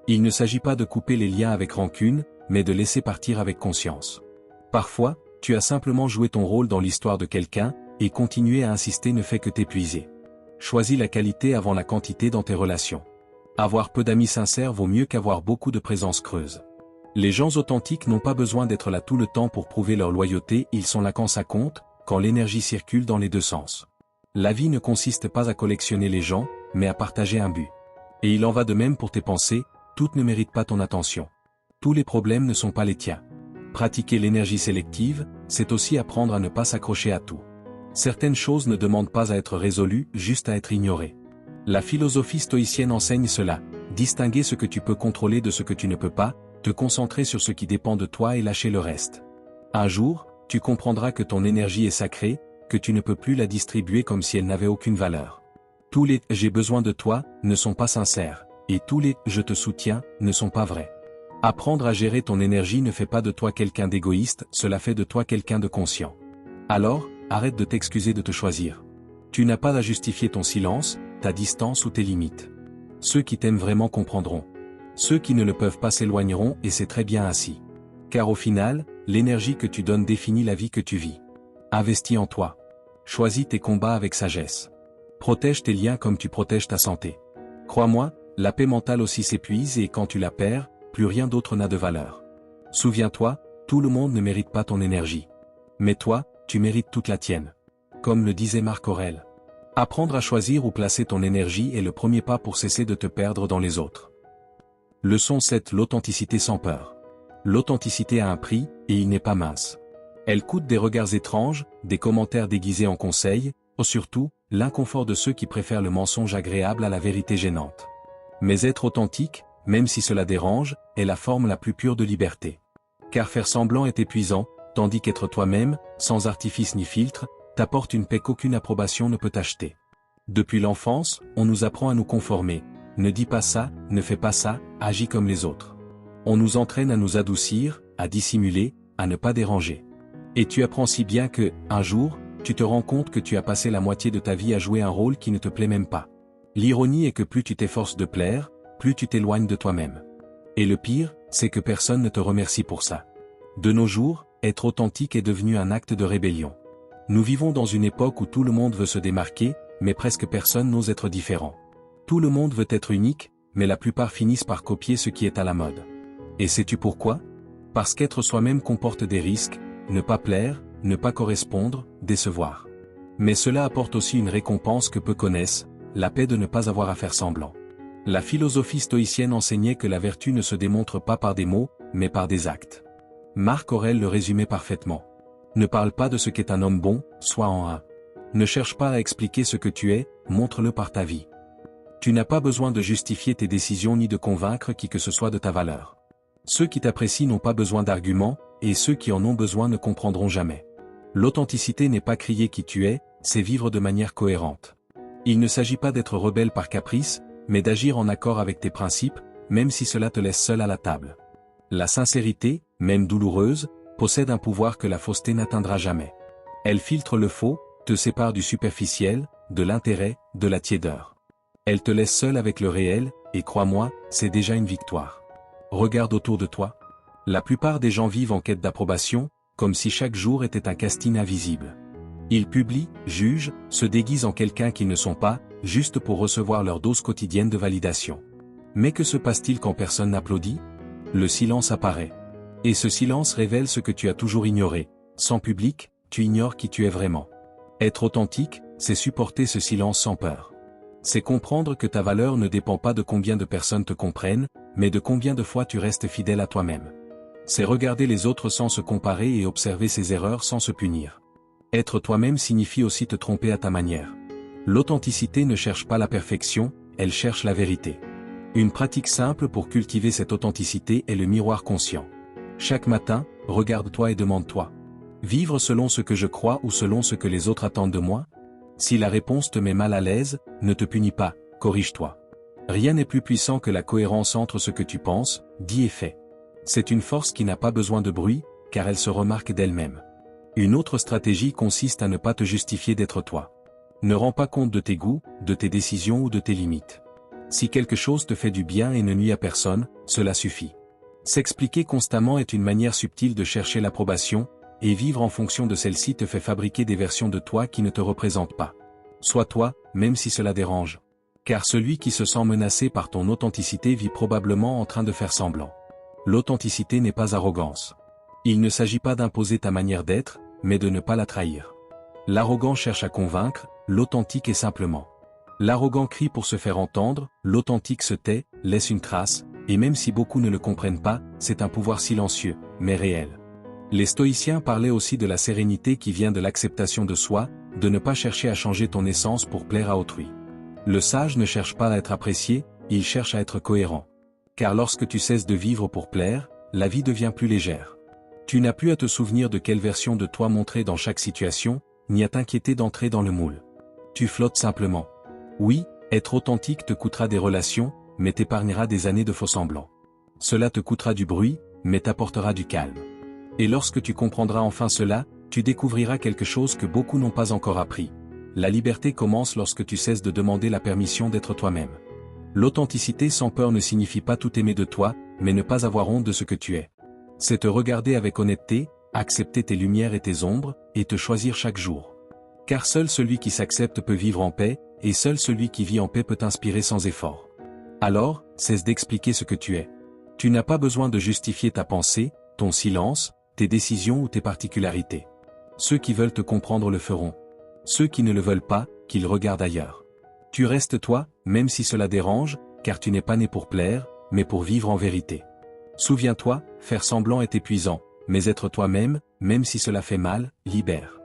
Il ne s'agit pas de couper les liens avec rancune, mais de laisser partir avec conscience. Parfois, tu as simplement joué ton rôle dans l'histoire de quelqu'un, et continuer à insister ne fait que t'épuiser. Choisis la qualité avant la quantité dans tes relations. Avoir peu d'amis sincères vaut mieux qu'avoir beaucoup de présences creuses. Les gens authentiques n'ont pas besoin d'être là tout le temps pour prouver leur loyauté, ils sont là quand ça compte, quand l'énergie circule dans les deux sens. La vie ne consiste pas à collectionner les gens, mais à partager un but. Et il en va de même pour tes pensées, toutes ne méritent pas ton attention. Tous les problèmes ne sont pas les tiens. Pratiquer l'énergie sélective, c'est aussi apprendre à ne pas s'accrocher à tout. Certaines choses ne demandent pas à être résolues, juste à être ignorées. La philosophie stoïcienne enseigne cela, distinguer ce que tu peux contrôler de ce que tu ne peux pas, te concentrer sur ce qui dépend de toi et lâcher le reste. Un jour, tu comprendras que ton énergie est sacrée, que tu ne peux plus la distribuer comme si elle n'avait aucune valeur. Tous les « j'ai besoin de toi » ne sont pas sincères, et tous les « je te soutiens » ne sont pas vrais. Apprendre à gérer ton énergie ne fait pas de toi quelqu'un d'égoïste, cela fait de toi quelqu'un de conscient. Alors, arrête de t'excuser de te choisir. Tu n'as pas à justifier ton silence, ta distance ou tes limites. Ceux qui t'aiment vraiment comprendront. Ceux qui ne le peuvent pas s'éloigneront et c'est très bien ainsi. Car au final, l'énergie que tu donnes définit la vie que tu vis. Investis en toi. Choisis tes combats avec sagesse. Protège tes liens comme tu protèges ta santé. Crois-moi, la paix mentale aussi s'épuise et quand tu la perds, plus rien d'autre n'a de valeur. Souviens-toi, tout le monde ne mérite pas ton énergie. Mais toi, tu mérites toute la tienne. Comme le disait Marc Aurèle. Apprendre à choisir où placer ton énergie est le premier pas pour cesser de te perdre dans les autres. Leçon 7. L'authenticité sans peur. L'authenticité a un prix, et il n'est pas mince. Elle coûte des regards étranges, des commentaires déguisés en conseils, ou surtout, l'inconfort de ceux qui préfèrent le mensonge agréable à la vérité gênante. Mais être authentique, même si cela dérange, est la forme la plus pure de liberté. Car faire semblant est épuisant, tandis qu'être toi-même, sans artifice ni filtre, t'apporte une paix qu'aucune approbation ne peut acheter. Depuis l'enfance, on nous apprend à nous conformer. Ne dis pas ça, ne fais pas ça, agis comme les autres. On nous entraîne à nous adoucir, à dissimuler, à ne pas déranger. Et tu apprends si bien que, un jour, tu te rends compte que tu as passé la moitié de ta vie à jouer un rôle qui ne te plaît même pas. L'ironie est que plus tu t'efforces de plaire, plus tu t'éloignes de toi-même. Et le pire, c'est que personne ne te remercie pour ça. De nos jours, être authentique est devenu un acte de rébellion. Nous vivons dans une époque où tout le monde veut se démarquer, mais presque personne n'ose être différent. Tout le monde veut être unique, mais la plupart finissent par copier ce qui est à la mode. Et sais-tu pourquoi? Parce qu'être soi-même comporte des risques, ne pas plaire, ne pas correspondre, décevoir. Mais cela apporte aussi une récompense que peu connaissent, la paix de ne pas avoir à faire semblant. La philosophie stoïcienne enseignait que la vertu ne se démontre pas par des mots, mais par des actes. Marc Aurèle le résumait parfaitement. Ne parle pas de ce qu'est un homme bon, sois en un. Ne cherche pas à expliquer ce que tu es, montre-le par ta vie. Tu n'as pas besoin de justifier tes décisions ni de convaincre qui que ce soit de ta valeur. Ceux qui t'apprécient n'ont pas besoin d'arguments, et ceux qui en ont besoin ne comprendront jamais. L'authenticité n'est pas crier qui tu es, c'est vivre de manière cohérente. Il ne s'agit pas d'être rebelle par caprice, mais d'agir en accord avec tes principes, même si cela te laisse seul à la table. La sincérité, même douloureuse, possède un pouvoir que la fausseté n'atteindra jamais. Elle filtre le faux, te sépare du superficiel, de l'intérêt, de la tiédeur. Elle te laisse seul avec le réel, et crois-moi, c'est déjà une victoire. Regarde autour de toi. La plupart des gens vivent en quête d'approbation, comme si chaque jour était un casting invisible. Ils publient, jugent, se déguisent en quelqu'un qu'ils ne sont pas, juste pour recevoir leur dose quotidienne de validation. Mais que se passe-t-il quand personne n'applaudit? Le silence apparaît. Et ce silence révèle ce que tu as toujours ignoré. Sans public, tu ignores qui tu es vraiment. Être authentique, c'est supporter ce silence sans peur. C'est comprendre que ta valeur ne dépend pas de combien de personnes te comprennent, mais de combien de fois tu restes fidèle à toi-même. C'est regarder les autres sans se comparer et observer ses erreurs sans se punir. Être toi-même signifie aussi te tromper à ta manière. L'authenticité ne cherche pas la perfection, elle cherche la vérité. Une pratique simple pour cultiver cette authenticité est le miroir conscient. Chaque matin, regarde-toi et demande-toi. Vivre selon ce que je crois ou selon ce que les autres attendent de moi? Si la réponse te met mal à l'aise, ne te punis pas, corrige-toi. Rien n'est plus puissant que la cohérence entre ce que tu penses, dis et fais. C'est une force qui n'a pas besoin de bruit, car elle se remarque d'elle-même. Une autre stratégie consiste à ne pas te justifier d'être toi. Ne rends pas compte de tes goûts, de tes décisions ou de tes limites. Si quelque chose te fait du bien et ne nuit à personne, cela suffit. S'expliquer constamment est une manière subtile de chercher l'approbation, et vivre en fonction de celle-ci te fait fabriquer des versions de toi qui ne te représentent pas. Sois toi, même si cela dérange. Car celui qui se sent menacé par ton authenticité vit probablement en train de faire semblant. L'authenticité n'est pas arrogance. Il ne s'agit pas d'imposer ta manière d'être, mais de ne pas la trahir. L'arrogant cherche à convaincre, l'authentique est simplement. L'arrogant crie pour se faire entendre, l'authentique se tait, laisse une trace, et même si beaucoup ne le comprennent pas, c'est un pouvoir silencieux, mais réel. Les stoïciens parlaient aussi de la sérénité qui vient de l'acceptation de soi, de ne pas chercher à changer ton essence pour plaire à autrui. Le sage ne cherche pas à être apprécié, il cherche à être cohérent. Car lorsque tu cesses de vivre pour plaire, la vie devient plus légère. Tu n'as plus à te souvenir de quelle version de toi montrer dans chaque situation, ni à t'inquiéter d'entrer dans le moule. Tu flottes simplement. Oui, être authentique te coûtera des relations, mais t'épargnera des années de faux-semblants. Cela te coûtera du bruit, mais t'apportera du calme. Et lorsque tu comprendras enfin cela, tu découvriras quelque chose que beaucoup n'ont pas encore appris. La liberté commence lorsque tu cesses de demander la permission d'être toi-même. L'authenticité sans peur ne signifie pas tout aimer de toi, mais ne pas avoir honte de ce que tu es. C'est te regarder avec honnêteté, accepter tes lumières et tes ombres, et te choisir chaque jour. Car seul celui qui s'accepte peut vivre en paix, et seul celui qui vit en paix peut t'inspirer sans effort. Alors, cesse d'expliquer ce que tu es. Tu n'as pas besoin de justifier ta pensée, ton silence, tes décisions ou tes particularités. Ceux qui veulent te comprendre le feront. Ceux qui ne le veulent pas, qu'ils regardent ailleurs. Tu restes toi, même si cela dérange, car tu n'es pas né pour plaire, mais pour vivre en vérité. Souviens-toi, faire semblant est épuisant, mais être toi-même, même si cela fait mal, libère.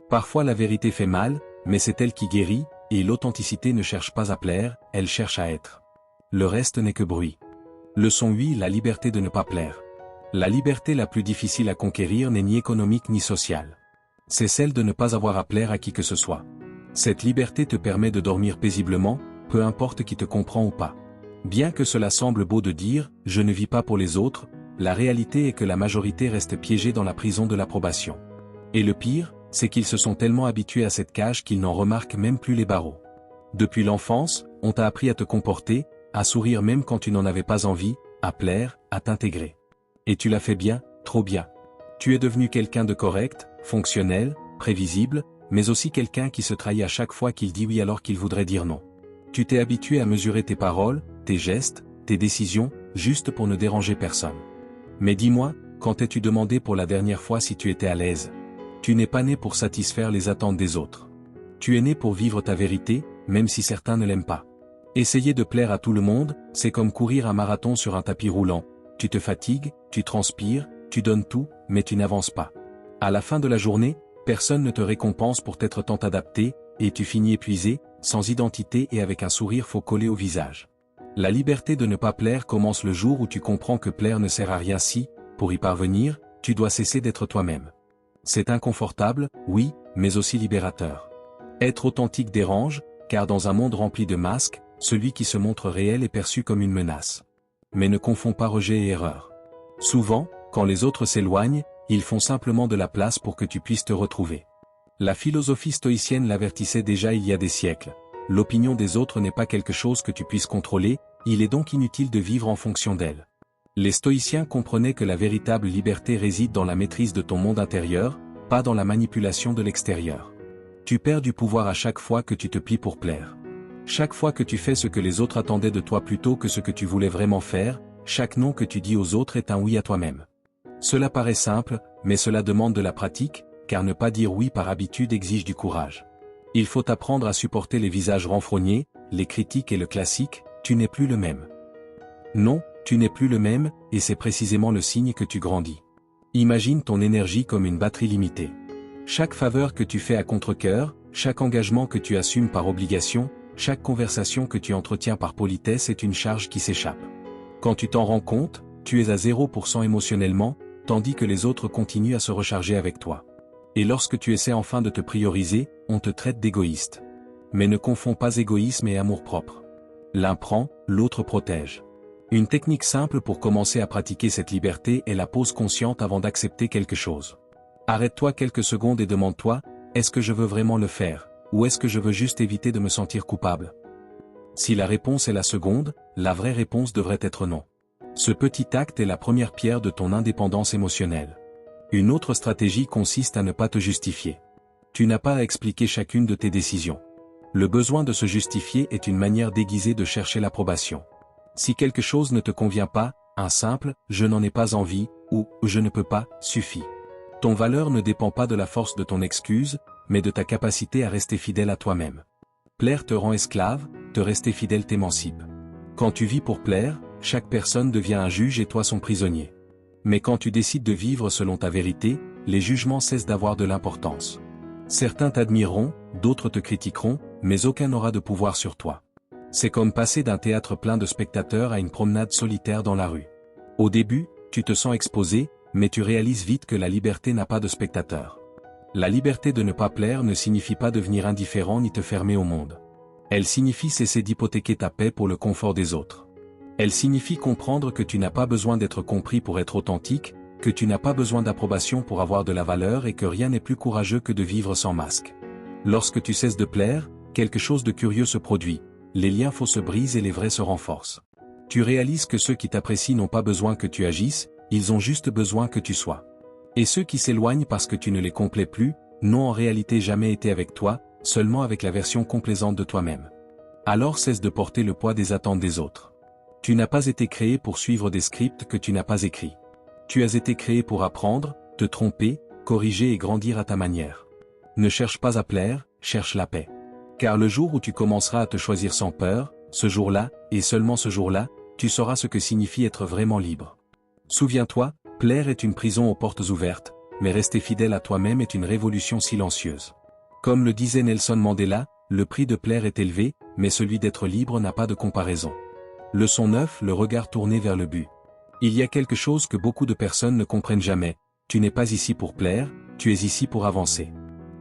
Parfois la vérité fait mal, mais c'est elle qui guérit, et l'authenticité ne cherche pas à plaire, elle cherche à être. Le reste n'est que bruit. Leçon 8: la liberté de ne pas plaire. La liberté la plus difficile à conquérir n'est ni économique ni sociale. C'est celle de ne pas avoir à plaire à qui que ce soit. Cette liberté te permet de dormir paisiblement, peu importe qui te comprend ou pas. Bien que cela semble beau de dire « je ne vis pas pour les autres », la réalité est que la majorité reste piégée dans la prison de l'approbation. Et le pire, c'est qu'ils se sont tellement habitués à cette cage qu'ils n'en remarquent même plus les barreaux. Depuis l'enfance, on t'a appris à te comporter, à sourire même quand tu n'en avais pas envie, à plaire, à t'intégrer. Et tu l'as fait bien, trop bien. Tu es devenu quelqu'un de correct, fonctionnel, prévisible, mais aussi quelqu'un qui se trahit à chaque fois qu'il dit oui alors qu'il voudrait dire non. Tu t'es habitué à mesurer tes paroles, tes gestes, tes décisions, juste pour ne déranger personne. Mais dis-moi, quand t'es-tu demandé pour la dernière fois si tu étais à l'aise? Tu n'es pas né pour satisfaire les attentes des autres. Tu es né pour vivre ta vérité, même si certains ne l'aiment pas. Essayer de plaire à tout le monde, c'est comme courir un marathon sur un tapis roulant. Tu te fatigues, tu transpires, tu donnes tout, mais tu n'avances pas. À la fin de la journée, personne ne te récompense pour t'être tant adapté, et tu finis épuisé, sans identité et avec un sourire faux collé au visage. La liberté de ne pas plaire commence le jour où tu comprends que plaire ne sert à rien si, pour y parvenir, tu dois cesser d'être toi-même. C'est inconfortable, oui, mais aussi libérateur. Être authentique dérange, car dans un monde rempli de masques, celui qui se montre réel est perçu comme une menace. Mais ne confonds pas rejet et erreur. Souvent, quand les autres s'éloignent, ils font simplement de la place pour que tu puisses te retrouver. La philosophie stoïcienne l'avertissait déjà il y a des siècles. L'opinion des autres n'est pas quelque chose que tu puisses contrôler, il est donc inutile de vivre en fonction d'elle. Les stoïciens comprenaient que la véritable liberté réside dans la maîtrise de ton monde intérieur, pas dans la manipulation de l'extérieur. Tu perds du pouvoir à chaque fois que tu te plies pour plaire. Chaque fois que tu fais ce que les autres attendaient de toi plutôt que ce que tu voulais vraiment faire, chaque non que tu dis aux autres est un oui à toi-même. Cela paraît simple, mais cela demande de la pratique, car ne pas dire oui par habitude exige du courage. Il faut apprendre à supporter les visages renfrognés, les critiques et le classique, tu n'es plus le même. Non, tu n'es plus le même, et c'est précisément le signe que tu grandis. Imagine ton énergie comme une batterie limitée. Chaque faveur que tu fais à contre-cœur, chaque engagement que tu assumes par obligation, chaque conversation que tu entretiens par politesse est une charge qui s'échappe. Quand tu t'en rends compte, tu es à 0% émotionnellement, tandis que les autres continuent à se recharger avec toi. Et lorsque tu essaies enfin de te prioriser, on te traite d'égoïste. Mais ne confonds pas égoïsme et amour-propre. L'un prend, l'autre protège. Une technique simple pour commencer à pratiquer cette liberté est la pause consciente avant d'accepter quelque chose. Arrête-toi quelques secondes et demande-toi, est-ce que je veux vraiment le faire, ou est-ce que je veux juste éviter de me sentir coupable? Si la réponse est la seconde, la vraie réponse devrait être non. Ce petit acte est la première pierre de ton indépendance émotionnelle. Une autre stratégie consiste à ne pas te justifier. Tu n'as pas à expliquer chacune de tes décisions. Le besoin de se justifier est une manière déguisée de chercher l'approbation. Si quelque chose ne te convient pas, un simple « je n'en ai pas envie » ou « je ne peux pas » suffit. Ton valeur ne dépend pas de la force de ton excuse, mais de ta capacité à rester fidèle à toi-même. Plaire te rend esclave, te rester fidèle t'émancipe. Quand tu vis pour plaire, chaque personne devient un juge et toi son prisonnier. Mais quand tu décides de vivre selon ta vérité, les jugements cessent d'avoir de l'importance. Certains t'admireront, d'autres te critiqueront, mais aucun n'aura de pouvoir sur toi. C'est comme passer d'un théâtre plein de spectateurs à une promenade solitaire dans la rue. Au début, tu te sens exposé, mais tu réalises vite que la liberté n'a pas de spectateurs. La liberté de ne pas plaire ne signifie pas devenir indifférent ni te fermer au monde. Elle signifie cesser d'hypothéquer ta paix pour le confort des autres. Elle signifie comprendre que tu n'as pas besoin d'être compris pour être authentique, que tu n'as pas besoin d'approbation pour avoir de la valeur et que rien n'est plus courageux que de vivre sans masque. Lorsque tu cesses de plaire, quelque chose de curieux se produit, les liens faux se brisent et les vrais se renforcent. Tu réalises que ceux qui t'apprécient n'ont pas besoin que tu agisses, ils ont juste besoin que tu sois. Et ceux qui s'éloignent parce que tu ne les complais plus, n'ont en réalité jamais été avec toi, seulement avec la version complaisante de toi-même. Alors cesse de porter le poids des attentes des autres. Tu n'as pas été créé pour suivre des scripts que tu n'as pas écrits. Tu as été créé pour apprendre, te tromper, corriger et grandir à ta manière. Ne cherche pas à plaire, cherche la paix. Car le jour où tu commenceras à te choisir sans peur, ce jour-là, et seulement ce jour-là, tu sauras ce que signifie être vraiment libre. Souviens-toi, plaire est une prison aux portes ouvertes, mais rester fidèle à toi-même est une révolution silencieuse. Comme le disait Nelson Mandela, le prix de plaire est élevé, mais celui d'être libre n'a pas de comparaison. Leçon 9, le regard tourné vers le but. Il y a quelque chose que beaucoup de personnes ne comprennent jamais, tu n'es pas ici pour plaire, tu es ici pour avancer.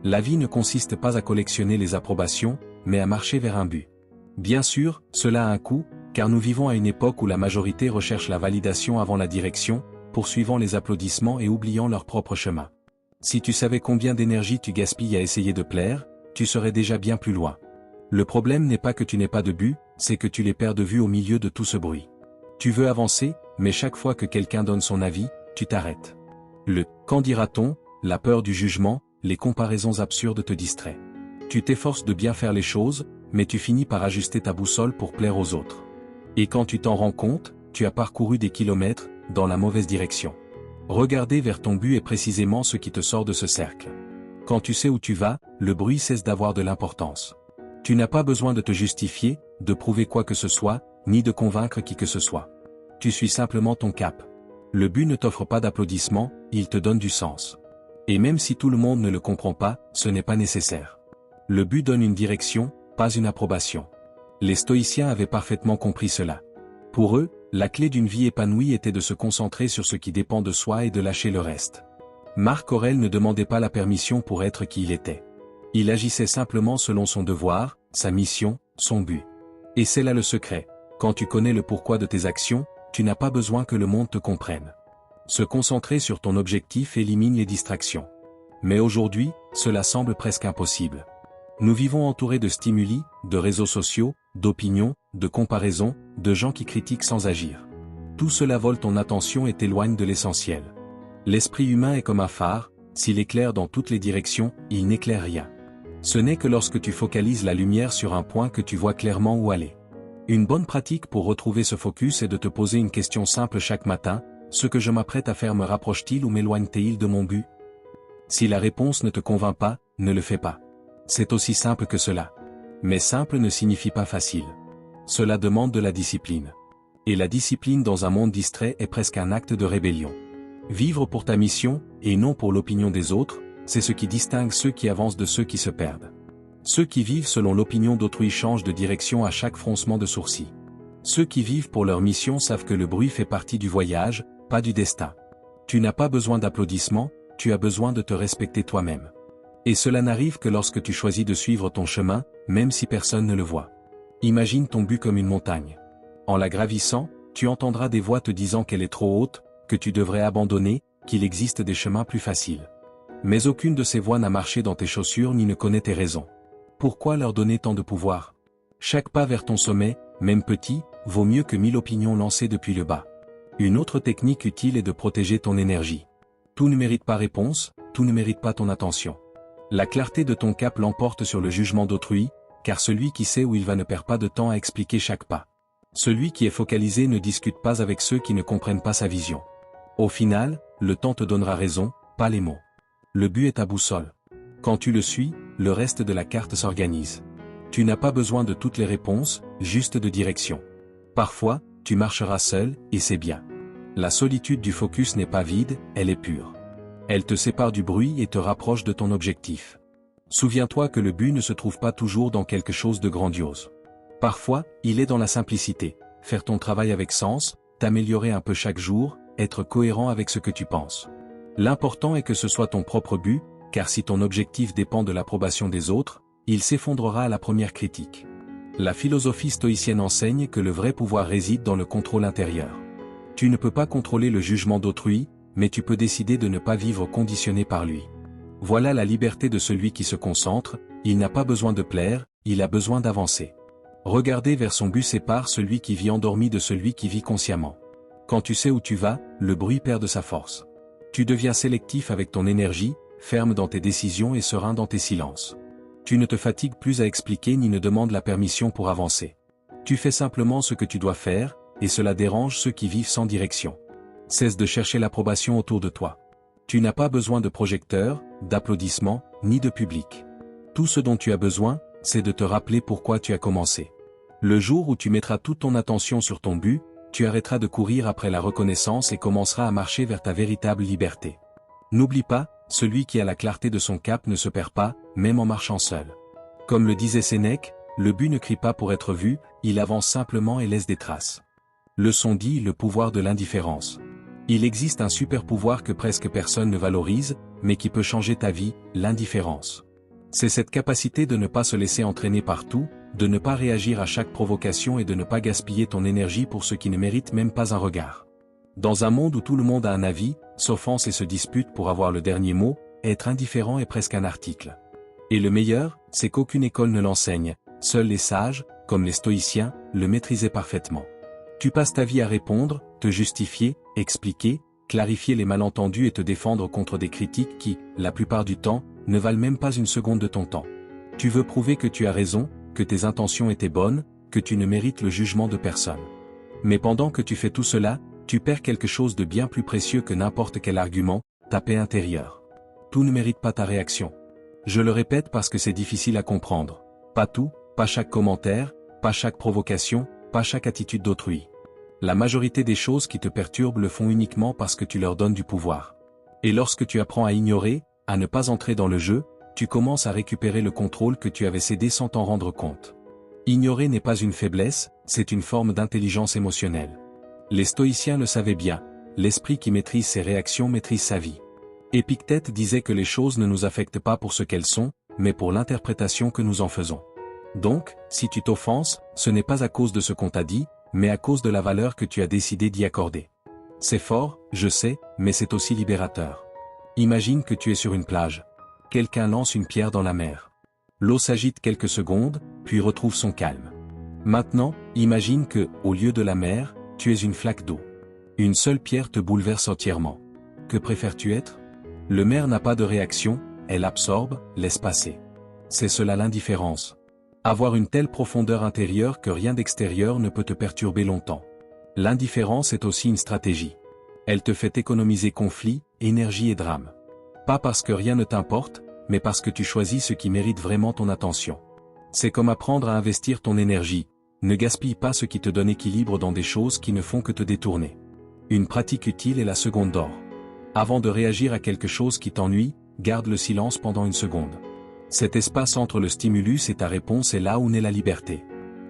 La vie ne consiste pas à collectionner les approbations, mais à marcher vers un but. Bien sûr, cela a un coût, car nous vivons à une époque où la majorité recherche la validation avant la direction, poursuivant les applaudissements et oubliant leur propre chemin. Si tu savais combien d'énergie tu gaspilles à essayer de plaire, tu serais déjà bien plus loin. Le problème n'est pas que tu n'aies pas de but, c'est que tu les perds de vue au milieu de tout ce bruit. Tu veux avancer, mais chaque fois que quelqu'un donne son avis, tu t'arrêtes. Le « qu'en dira-t-on », la peur du jugement, les comparaisons absurdes te distraient. Tu t'efforces de bien faire les choses, mais tu finis par ajuster ta boussole pour plaire aux autres. Et quand tu t'en rends compte, tu as parcouru des kilomètres, dans la mauvaise direction. Regarder vers ton but est précisément ce qui te sort de ce cercle. Quand tu sais où tu vas, le bruit cesse d'avoir de l'importance. Tu n'as pas besoin de te justifier, de prouver quoi que ce soit, ni de convaincre qui que ce soit. Tu suis simplement ton cap. Le but ne t'offre pas d'applaudissements, il te donne du sens. Et même si tout le monde ne le comprend pas, ce n'est pas nécessaire. Le but donne une direction, pas une approbation. Les stoïciens avaient parfaitement compris cela. Pour eux, la clé d'une vie épanouie était de se concentrer sur ce qui dépend de soi et de lâcher le reste. Marc Aurèle ne demandait pas la permission pour être qui il était. Il agissait simplement selon son devoir, sa mission, son but. Et c'est là le secret. Quand tu connais le pourquoi de tes actions, tu n'as pas besoin que le monde te comprenne. Se concentrer sur ton objectif élimine les distractions. Mais aujourd'hui, cela semble presque impossible. Nous vivons entourés de stimuli, de réseaux sociaux, d'opinions, de comparaisons, de gens qui critiquent sans agir. Tout cela vole ton attention et t'éloigne de l'essentiel. L'esprit humain est comme un phare, s'il éclaire dans toutes les directions, il n'éclaire rien. Ce n'est que lorsque tu focalises la lumière sur un point que tu vois clairement où aller. Une bonne pratique pour retrouver ce focus est de te poser une question simple chaque matin: ce que je m'apprête à faire me rapproche-t-il ou m'éloigne-t-il de mon but? Si la réponse ne te convainc pas, ne le fais pas. C'est aussi simple que cela. Mais simple ne signifie pas facile. Cela demande de la discipline. Et la discipline dans un monde distrait est presque un acte de rébellion. Vivre pour ta mission, et non pour l'opinion des autres, c'est ce qui distingue ceux qui avancent de ceux qui se perdent. Ceux qui vivent selon l'opinion d'autrui changent de direction à chaque froncement de sourcil. Ceux qui vivent pour leur mission savent que le bruit fait partie du voyage, pas du destin. Tu n'as pas besoin d'applaudissements, tu as besoin de te respecter toi-même. Et cela n'arrive que lorsque tu choisis de suivre ton chemin, même si personne ne le voit. Imagine ton but comme une montagne. En la gravissant, tu entendras des voix te disant qu'elle est trop haute, que tu devrais abandonner, qu'il existe des chemins plus faciles. Mais aucune de ces voix n'a marché dans tes chaussures ni ne connaît tes raisons. Pourquoi leur donner tant de pouvoir? Chaque pas vers ton sommet, même petit, vaut mieux que 1000 opinions lancées depuis le bas. Une autre technique utile est de protéger ton énergie. Tout ne mérite pas réponse, tout ne mérite pas ton attention. La clarté de ton cap l'emporte sur le jugement d'autrui, car celui qui sait où il va ne perd pas de temps à expliquer chaque pas. Celui qui est focalisé ne discute pas avec ceux qui ne comprennent pas sa vision. Au final, le temps te donnera raison, pas les mots. Le but est ta boussole. Quand tu le suis, le reste de la carte s'organise. Tu n'as pas besoin de toutes les réponses, juste de direction. Parfois, tu marcheras seul, et c'est bien. La solitude du focus n'est pas vide, elle est pure. Elle te sépare du bruit et te rapproche de ton objectif. Souviens-toi que le but ne se trouve pas toujours dans quelque chose de grandiose. Parfois, il est dans la simplicité, faire ton travail avec sens, t'améliorer un peu chaque jour, être cohérent avec ce que tu penses. L'important est que ce soit ton propre but, car si ton objectif dépend de l'approbation des autres, il s'effondrera à la première critique. La philosophie stoïcienne enseigne que le vrai pouvoir réside dans le contrôle intérieur. Tu ne peux pas contrôler le jugement d'autrui, mais tu peux décider de ne pas vivre conditionné par lui. Voilà la liberté de celui qui se concentre, il n'a pas besoin de plaire, il a besoin d'avancer. Regarder vers son but sépare celui qui vit endormi de celui qui vit consciemment. Quand tu sais où tu vas, le bruit perd de sa force. Tu deviens sélectif avec ton énergie, ferme dans tes décisions et serein dans tes silences. Tu ne te fatigues plus à expliquer ni ne demandes la permission pour avancer. Tu fais simplement ce que tu dois faire, et cela dérange ceux qui vivent sans direction. Cesse de chercher l'approbation autour de toi. Tu n'as pas besoin de projecteurs, d'applaudissements, ni de public. Tout ce dont tu as besoin, c'est de te rappeler pourquoi tu as commencé. Le jour où tu mettras toute ton attention sur ton but, tu arrêteras de courir après la reconnaissance et commenceras à marcher vers ta véritable liberté. N'oublie pas, celui qui a la clarté de son cap ne se perd pas, même en marchant seul. Comme le disait Sénèque, le but ne crie pas pour être vu, il avance simplement et laisse des traces. Leçon dit le pouvoir de l'indifférence. Il existe un super pouvoir que presque personne ne valorise, mais qui peut changer ta vie, l'indifférence. C'est cette capacité de ne pas se laisser entraîner par tout, de ne pas réagir à chaque provocation et de ne pas gaspiller ton énergie pour ce qui ne mérite même pas un regard. Dans un monde où tout le monde a un avis, s'offense et se dispute pour avoir le dernier mot, être indifférent est presque un article. Et le meilleur, c'est qu'aucune école ne l'enseigne, seuls les sages, comme les stoïciens, le maîtrisaient parfaitement. Tu passes ta vie à répondre, te justifier, expliquer, clarifier les malentendus et te défendre contre des critiques qui, la plupart du temps, ne valent même pas une seconde de ton temps. Tu veux prouver que tu as raison, que tes intentions étaient bonnes, que tu ne mérites le jugement de personne. Mais pendant que tu fais tout cela, tu perds quelque chose de bien plus précieux que n'importe quel argument, ta paix intérieure. Tout ne mérite pas ta réaction. Je le répète parce que c'est difficile à comprendre. Pas tout, pas chaque commentaire, pas chaque provocation, pas chaque attitude d'autrui. La majorité des choses qui te perturbent le font uniquement parce que tu leur donnes du pouvoir. Et lorsque tu apprends à ignorer, à ne pas entrer dans le jeu, tu commences à récupérer le contrôle que tu avais cédé sans t'en rendre compte. Ignorer n'est pas une faiblesse, c'est une forme d'intelligence émotionnelle. Les stoïciens le savaient bien, l'esprit qui maîtrise ses réactions maîtrise sa vie. Épictète disait que les choses ne nous affectent pas pour ce qu'elles sont, mais pour l'interprétation que nous en faisons. Donc, si tu t'offenses, ce n'est pas à cause de ce qu'on t'a dit, mais à cause de la valeur que tu as décidé d'y accorder. C'est fort, je sais, mais c'est aussi libérateur. Imagine que tu es sur une plage. Quelqu'un lance une pierre dans la mer. L'eau s'agite quelques secondes, puis retrouve son calme. Maintenant, imagine que, au lieu de la mer, tu es une flaque d'eau. Une seule pierre te bouleverse entièrement. Que préfères-tu être? Le mer n'a pas de réaction, elle absorbe, laisse passer. C'est cela l'indifférence. Avoir une telle profondeur intérieure que rien d'extérieur ne peut te perturber longtemps. L'indifférence est aussi une stratégie. Elle te fait économiser conflits, énergie et drame. Pas parce que rien ne t'importe, mais parce que tu choisis ce qui mérite vraiment ton attention. C'est comme apprendre à investir ton énergie. Ne gaspille pas ce qui te donne équilibre dans des choses qui ne font que te détourner. Une pratique utile est la seconde d'or. Avant de réagir à quelque chose qui t'ennuie, garde le silence pendant une seconde. Cet espace entre le stimulus et ta réponse est là où naît la liberté.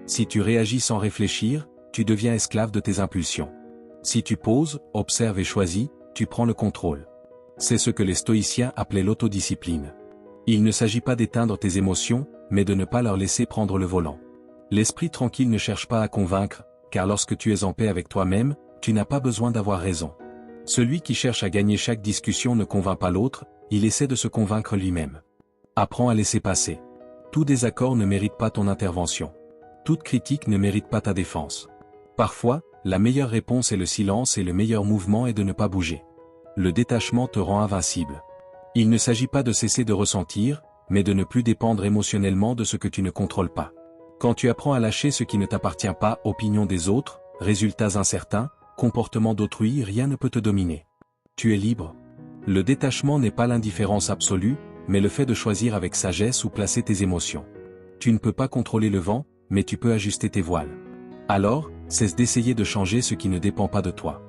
Si tu réagis sans réfléchir, tu deviens esclave de tes impulsions. Si tu poses, observes et choisis, tu prends le contrôle. C'est ce que les stoïciens appelaient l'autodiscipline. Il ne s'agit pas d'éteindre tes émotions, mais de ne pas leur laisser prendre le volant. L'esprit tranquille ne cherche pas à convaincre, car lorsque tu es en paix avec toi-même, tu n'as pas besoin d'avoir raison. Celui qui cherche à gagner chaque discussion ne convainc pas l'autre, il essaie de se convaincre lui-même. Apprends à laisser passer. Tout désaccord ne mérite pas ton intervention. Toute critique ne mérite pas ta défense. Parfois, la meilleure réponse est le silence et le meilleur mouvement est de ne pas bouger. Le détachement te rend invincible. Il ne s'agit pas de cesser de ressentir, mais de ne plus dépendre émotionnellement de ce que tu ne contrôles pas. Quand tu apprends à lâcher ce qui ne t'appartient pas, opinion des autres, résultats incertains, comportement d'autrui, rien ne peut te dominer. Tu es libre. Le détachement n'est pas l'indifférence absolue, mais le fait de choisir avec sagesse où placer tes émotions. Tu ne peux pas contrôler le vent, mais tu peux ajuster tes voiles. Alors, cesse d'essayer de changer ce qui ne dépend pas de toi.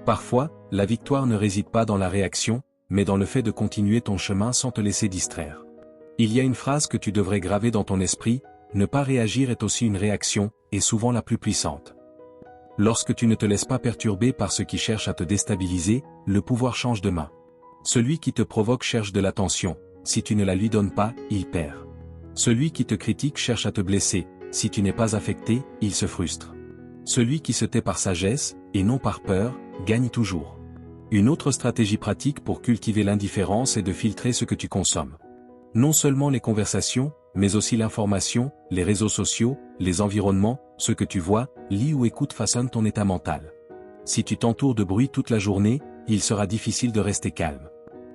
Parfois, la victoire ne réside pas dans la réaction, mais dans le fait de continuer ton chemin sans te laisser distraire. Il y a une phrase que tu devrais graver dans ton esprit, ne pas réagir est aussi une réaction, et souvent la plus puissante. Lorsque tu ne te laisses pas perturber par ce qui cherche à te déstabiliser, le pouvoir change de main. Celui qui te provoque cherche de l'attention, si tu ne la lui donnes pas, il perd. Celui qui te critique cherche à te blesser, si tu n'es pas affecté, il se frustre. Celui qui se tait par sagesse, et non par peur, gagne toujours. Une autre stratégie pratique pour cultiver l'indifférence est de filtrer ce que tu consommes. Non seulement les conversations, mais aussi l'information, les réseaux sociaux, les environnements, ce que tu vois, lis ou écoutes façonnent ton état mental. Si tu t'entoures de bruit toute la journée, il sera difficile de rester calme.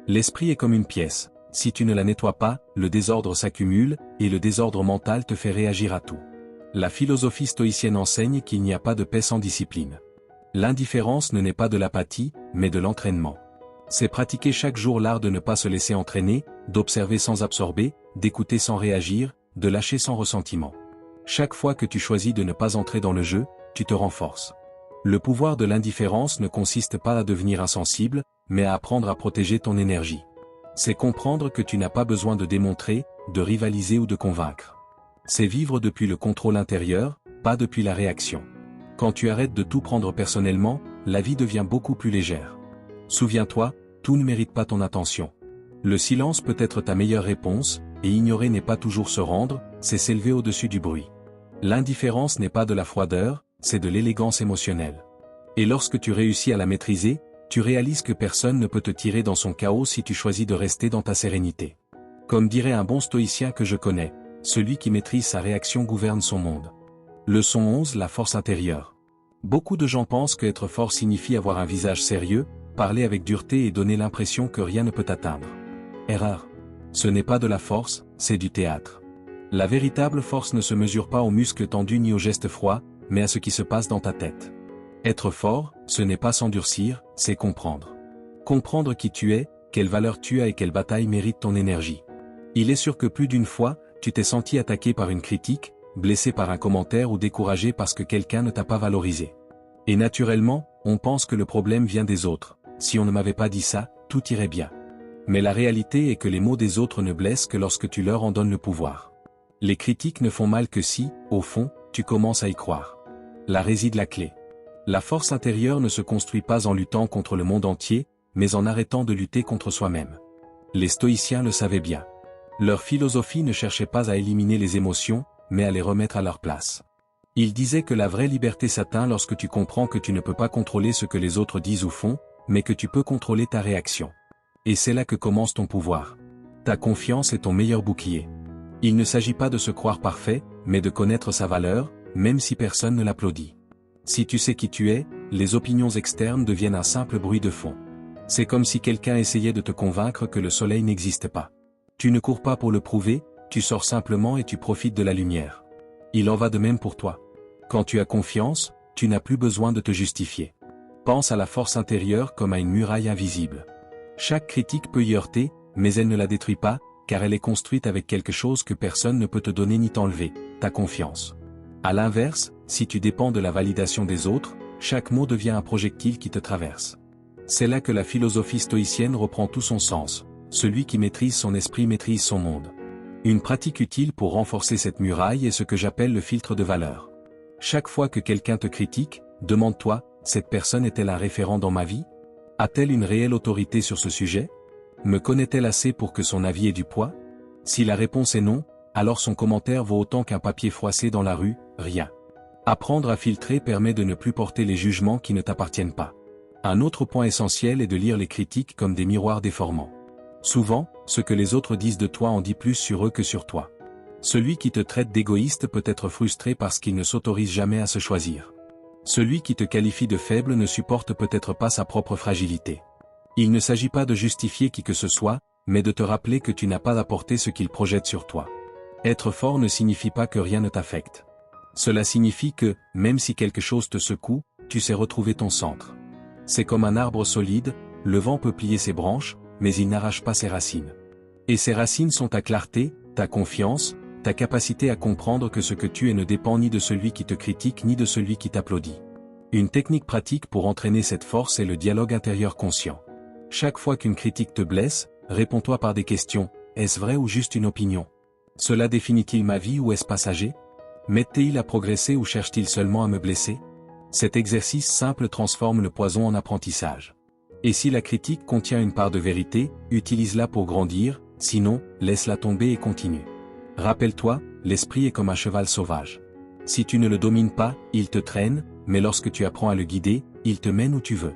L'esprit est comme une pièce, si tu ne la nettoies pas, le désordre s'accumule, et le désordre mental te fait réagir à tout. La philosophie stoïcienne enseigne qu'il n'y a pas de paix sans discipline. L'indifférence ne naît pas de l'apathie, mais de l'entraînement. C'est pratiquer chaque jour l'art de ne pas se laisser entraîner, d'observer sans absorber, d'écouter sans réagir, de lâcher sans ressentiment. Chaque fois que tu choisis de ne pas entrer dans le jeu, tu te renforces. Le pouvoir de l'indifférence ne consiste pas à devenir insensible, mais à apprendre à protéger ton énergie. C'est comprendre que tu n'as pas besoin de démontrer, de rivaliser ou de convaincre. C'est vivre depuis le contrôle intérieur, pas depuis la réaction. Quand tu arrêtes de tout prendre personnellement, la vie devient beaucoup plus légère. Souviens-toi, tout ne mérite pas ton attention. Le silence peut être ta meilleure réponse, et ignorer n'est pas toujours se rendre, c'est s'élever au-dessus du bruit. L'indifférence n'est pas de la froideur, c'est de l'élégance émotionnelle. Et lorsque tu réussis à la maîtriser, tu réalises que personne ne peut te tirer dans son chaos si tu choisis de rester dans ta sérénité. Comme dirait un bon stoïcien que je connais, celui qui maîtrise sa réaction gouverne son monde. Leçon 11, la force intérieure. Beaucoup de gens pensent qu'être fort signifie avoir un visage sérieux, parler avec dureté et donner l'impression que rien ne peut t'atteindre. Erreur. Ce n'est pas de la force, c'est du théâtre. La véritable force ne se mesure pas aux muscles tendus ni aux gestes froids, mais à ce qui se passe dans ta tête. Être fort, ce n'est pas s'endurcir, c'est comprendre. Comprendre qui tu es, quelle valeur tu as et quelle bataille mérite ton énergie. Il est sûr que plus d'une fois, tu t'es senti attaqué par une critique, blessé par un commentaire ou découragé parce que quelqu'un ne t'a pas valorisé. Et naturellement, on pense que le problème vient des autres. Si on ne m'avait pas dit ça, tout irait bien. Mais la réalité est que les mots des autres ne blessent que lorsque tu leur en donnes le pouvoir. Les critiques ne font mal que si, au fond, tu commences à y croire. Là réside la clé. La force intérieure ne se construit pas en luttant contre le monde entier, mais en arrêtant de lutter contre soi-même. Les stoïciens le savaient bien. Leur philosophie ne cherchait pas à éliminer les émotions, mais à les remettre à leur place. Ils disaient que la vraie liberté s'atteint lorsque tu comprends que tu ne peux pas contrôler ce que les autres disent ou font, mais que tu peux contrôler ta réaction. Et c'est là que commence ton pouvoir. Ta confiance est ton meilleur bouclier. Il ne s'agit pas de se croire parfait, mais de connaître sa valeur, même si personne ne l'applaudit. Si tu sais qui tu es, les opinions externes deviennent un simple bruit de fond. C'est comme si quelqu'un essayait de te convaincre que le soleil n'existe pas. Tu ne cours pas pour le prouver, tu sors simplement et tu profites de la lumière. Il en va de même pour toi. Quand tu as confiance, tu n'as plus besoin de te justifier. Pense à la force intérieure comme à une muraille invisible. Chaque critique peut y heurter, mais elle ne la détruit pas, car elle est construite avec quelque chose que personne ne peut te donner ni t'enlever, ta confiance. À l'inverse, si tu dépends de la validation des autres, chaque mot devient un projectile qui te traverse. C'est là que la philosophie stoïcienne reprend tout son sens. Celui qui maîtrise son esprit maîtrise son monde. Une pratique utile pour renforcer cette muraille est ce que j'appelle le filtre de valeur. Chaque fois que quelqu'un te critique, demande-toi, cette personne est-elle un référent dans ma vie? A-t-elle une réelle autorité sur ce sujet? Me connaît-elle assez pour que son avis ait du poids? Si la réponse est non, alors son commentaire vaut autant qu'un papier froissé dans la rue, rien. Apprendre à filtrer permet de ne plus porter les jugements qui ne t'appartiennent pas. Un autre point essentiel est de lire les critiques comme des miroirs déformants. Souvent, ce que les autres disent de toi en dit plus sur eux que sur toi. Celui qui te traite d'égoïste peut être frustré parce qu'il ne s'autorise jamais à se choisir. Celui qui te qualifie de faible ne supporte peut-être pas sa propre fragilité. Il ne s'agit pas de justifier qui que ce soit, mais de te rappeler que tu n'as pas apporté ce qu'il projette sur toi. Être fort ne signifie pas que rien ne t'affecte. Cela signifie que, même si quelque chose te secoue, tu sais retrouver ton centre. C'est comme un arbre solide, le vent peut plier ses branches, mais il n'arrache pas ses racines. Et ces racines sont ta clarté, ta confiance, ta capacité à comprendre que ce que tu es ne dépend ni de celui qui te critique ni de celui qui t'applaudit. Une technique pratique pour entraîner cette force est le dialogue intérieur conscient. Chaque fois qu'une critique te blesse, réponds-toi par des questions, est-ce vrai ou juste une opinion? Cela définit-il ma vie ou est-ce passager? M'aide-t-il à progresser ou cherche-t-il seulement à me blesser? Cet exercice simple transforme le poison en apprentissage. Et si la critique contient une part de vérité, utilise-la pour grandir, sinon, laisse-la tomber et continue. Rappelle-toi, l'esprit est comme un cheval sauvage. Si tu ne le domines pas, il te traîne, mais lorsque tu apprends à le guider, il te mène où tu veux.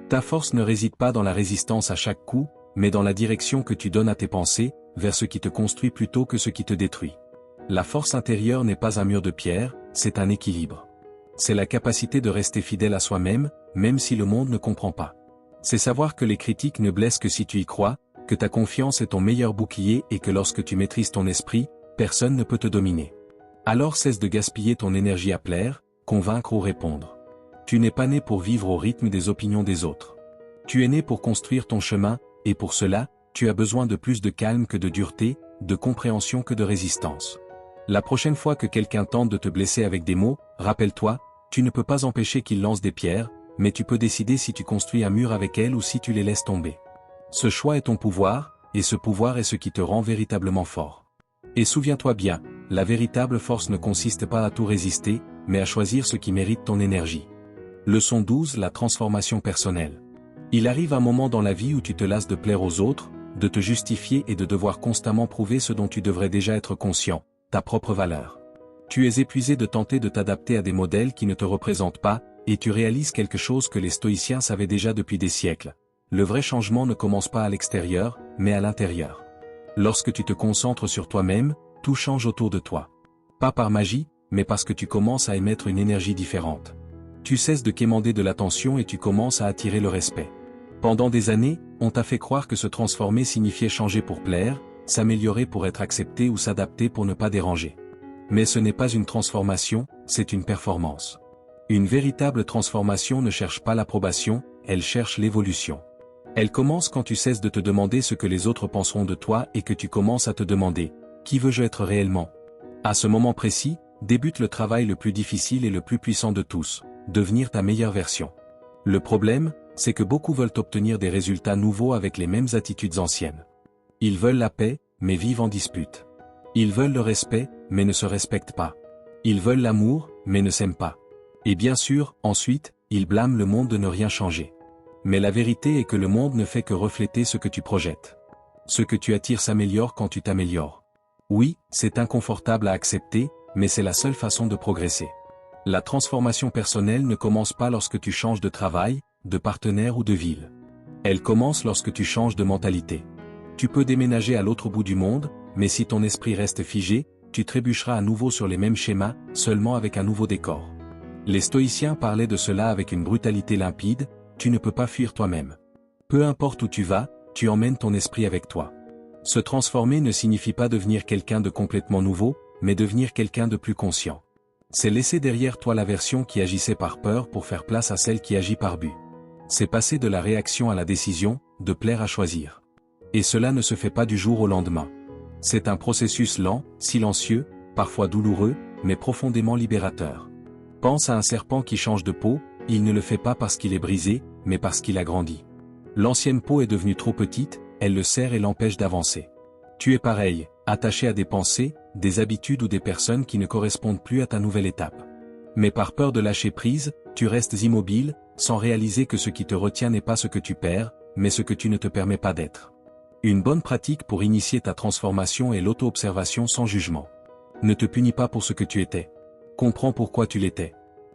Ta force ne réside pas dans la résistance à chaque coup, mais dans la direction que tu donnes à tes pensées, vers ce qui te construit plutôt que ce qui te détruit. La force intérieure n'est pas un mur de pierre, c'est un équilibre. C'est la capacité de rester fidèle à soi-même, même si le monde ne comprend pas. C'est savoir que les critiques ne blessent que si tu y crois, que ta confiance est ton meilleur bouclier et que lorsque tu maîtrises ton esprit, personne ne peut te dominer. Alors cesse de gaspiller ton énergie à plaire, convaincre ou répondre. Tu n'es pas né pour vivre au rythme des opinions des autres. Tu es né pour construire ton chemin, et pour cela, tu as besoin de plus de calme que de dureté, de compréhension que de résistance. La prochaine fois que quelqu'un tente de te blesser avec des mots, rappelle-toi, tu ne peux pas empêcher qu'il lance des pierres, mais tu peux décider si tu construis un mur avec elle ou si tu les laisses tomber. Ce choix est ton pouvoir, et ce pouvoir est ce qui te rend véritablement fort. Et souviens-toi bien, la véritable force ne consiste pas à tout résister, mais à choisir ce qui mérite ton énergie. Leçon 12. La transformation personnelle. Il arrive un moment dans la vie où tu te lasses de plaire aux autres, de te justifier et de devoir constamment prouver ce dont tu devrais déjà être conscient, ta propre valeur. Tu es épuisé de tenter de t'adapter à des modèles qui ne te représentent pas, et tu réalises quelque chose que les stoïciens savaient déjà depuis des siècles. Le vrai changement ne commence pas à l'extérieur, mais à l'intérieur. Lorsque tu te concentres sur toi-même, tout change autour de toi. Pas par magie, mais parce que tu commences à émettre une énergie différente. Tu cesses de quémander de l'attention et tu commences à attirer le respect. Pendant des années, on t'a fait croire que se transformer signifiait changer pour plaire, s'améliorer pour être accepté ou s'adapter pour ne pas déranger. Mais ce n'est pas une transformation, c'est une performance. Une véritable transformation ne cherche pas l'approbation, elle cherche l'évolution. Elle commence quand tu cesses de te demander ce que les autres penseront de toi et que tu commences à te demander « Qui veux-je être réellement ?» À ce moment précis, débute le travail le plus difficile et le plus puissant de tous, devenir ta meilleure version. Le problème, c'est que beaucoup veulent obtenir des résultats nouveaux avec les mêmes attitudes anciennes. Ils veulent la paix, mais vivent en dispute. Ils veulent le respect, mais ne se respectent pas. Ils veulent l'amour, mais ne s'aiment pas. Et bien sûr, ensuite, ils blâment le monde de ne rien changer. Mais la vérité est que le monde ne fait que refléter ce que tu projettes. Ce que tu attires s'améliore quand tu t'améliores. Oui, c'est inconfortable à accepter, mais c'est la seule façon de progresser. La transformation personnelle ne commence pas lorsque tu changes de travail, de partenaire ou de ville. Elle commence lorsque tu changes de mentalité. Tu peux déménager à l'autre bout du monde, mais si ton esprit reste figé, tu trébucheras à nouveau sur les mêmes schémas, seulement avec un nouveau décor. Les stoïciens parlaient de cela avec une brutalité limpide, tu ne peux pas fuir toi-même. Peu importe où tu vas, tu emmènes ton esprit avec toi. Se transformer ne signifie pas devenir quelqu'un de complètement nouveau, mais devenir quelqu'un de plus conscient. C'est laisser derrière toi la version qui agissait par peur pour faire place à celle qui agit par but. C'est passer de la réaction à la décision, de plaire à choisir. Et cela ne se fait pas du jour au lendemain. C'est un processus lent, silencieux, parfois douloureux, mais profondément libérateur. Pense à un serpent qui change de peau, il ne le fait pas parce qu'il est brisé, mais parce qu'il a grandi. L'ancienne peau est devenue trop petite, elle le serre et l'empêche d'avancer. Tu es pareil, attaché à des pensées, des habitudes ou des personnes qui ne correspondent plus à ta nouvelle étape. Mais par peur de lâcher prise, tu restes immobile, sans réaliser que ce qui te retient n'est pas ce que tu perds, mais ce que tu ne te permets pas d'être. Une bonne pratique pour initier ta transformation est l'auto-observation sans jugement. Ne te punis pas pour ce que tu étais. Comprends pourquoi tu l'étais.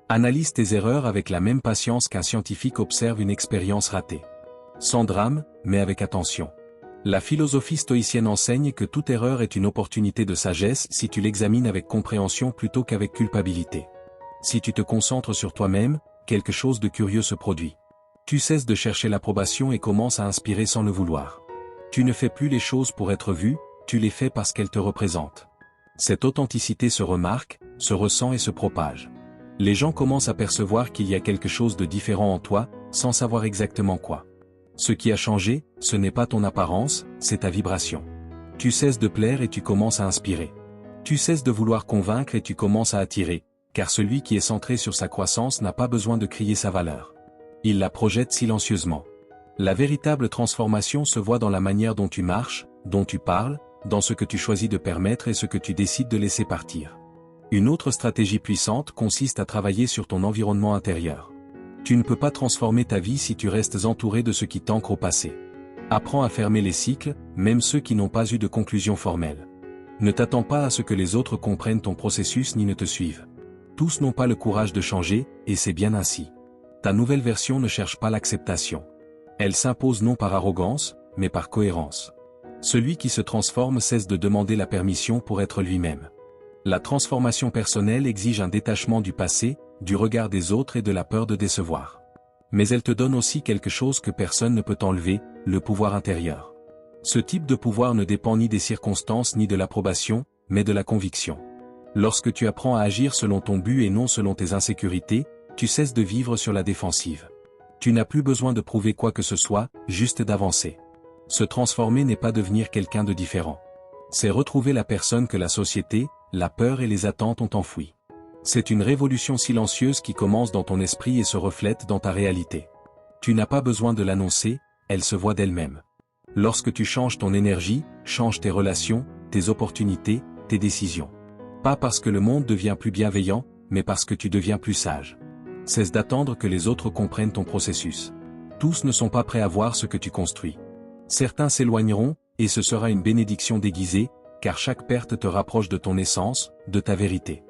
Analyse tes erreurs avec la même patience qu'un scientifique observe une expérience ratée. Sans drame, mais avec attention. La philosophie stoïcienne enseigne que toute erreur est une opportunité de sagesse si tu l'examines avec compréhension plutôt qu'avec culpabilité. Si tu te concentres sur toi-même, quelque chose de curieux se produit. Tu cesses de chercher l'approbation et commences à inspirer sans le vouloir. Tu ne fais plus les choses pour être vu, tu les fais parce qu'elles te représentent. Cette authenticité se remarque, se ressent et se propage. Les gens commencent à percevoir qu'il y a quelque chose de différent en toi, sans savoir exactement quoi. Ce qui a changé, ce n'est pas ton apparence, c'est ta vibration. Tu cesses de plaire et tu commences à inspirer. Tu cesses de vouloir convaincre et tu commences à attirer, car celui qui est centré sur sa croissance n'a pas besoin de crier sa valeur. Il la projette silencieusement. La véritable transformation se voit dans la manière dont tu marches, dont tu parles, dans ce que tu choisis de permettre et ce que tu décides de laisser partir. Une autre stratégie puissante consiste à travailler sur ton environnement intérieur. Tu ne peux pas transformer ta vie si tu restes entouré de ce qui t'ancre au passé. Apprends à fermer les cycles, même ceux qui n'ont pas eu de conclusion formelle. Ne t'attends pas à ce que les autres comprennent ton processus ni ne te suivent. Tous n'ont pas le courage de changer, et c'est bien ainsi. Ta nouvelle version ne cherche pas l'acceptation. Elle s'impose non par arrogance, mais par cohérence. Celui qui se transforme cesse de demander la permission pour être lui-même. La transformation personnelle exige un détachement du passé, du regard des autres et de la peur de décevoir. Mais elle te donne aussi quelque chose que personne ne peut enlever, le pouvoir intérieur. Ce type de pouvoir ne dépend ni des circonstances ni de l'approbation, mais de la conviction. Lorsque tu apprends à agir selon ton but et non selon tes insécurités, tu cesses de vivre sur la défensive. Tu n'as plus besoin de prouver quoi que ce soit, juste d'avancer. Se transformer n'est pas devenir quelqu'un de différent. C'est retrouver la personne que la société, la peur et les attentes ont enfouie. C'est une révolution silencieuse qui commence dans ton esprit et se reflète dans ta réalité. Tu n'as pas besoin de l'annoncer, elle se voit d'elle-même. Lorsque tu changes ton énergie, change tes relations, tes opportunités, tes décisions. Pas parce que le monde devient plus bienveillant, mais parce que tu deviens plus sage. Cesse d'attendre que les autres comprennent ton processus. Tous ne sont pas prêts à voir ce que tu construis. Certains s'éloigneront, et ce sera une bénédiction déguisée, car chaque perte te rapproche de ton essence, de ta vérité.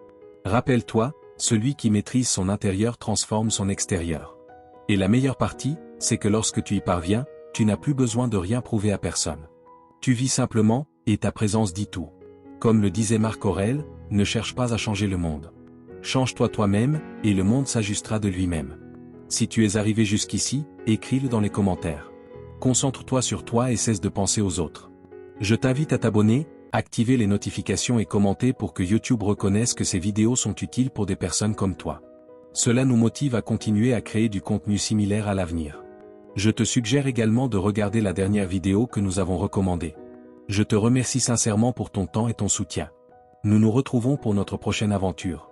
Rappelle-toi, celui qui maîtrise son intérieur transforme son extérieur. Et la meilleure partie, c'est que lorsque tu y parviens, tu n'as plus besoin de rien prouver à personne. Tu vis simplement, et ta présence dit tout. Comme le disait Marc Aurèle, ne cherche pas à changer le monde. Change-toi toi-même, et le monde s'ajustera de lui-même. Si tu es arrivé jusqu'ici, écris-le dans les commentaires. Concentre-toi sur toi et cesse de penser aux autres. Je t'invite à t'abonner, activer les notifications et commenter pour que YouTube reconnaisse que ces vidéos sont utiles pour des personnes comme toi. Cela nous motive à continuer à créer du contenu similaire à l'avenir. Je te suggère également de regarder la dernière vidéo que nous avons recommandée. Je te remercie sincèrement pour ton temps et ton soutien. Nous nous retrouvons pour notre prochaine aventure.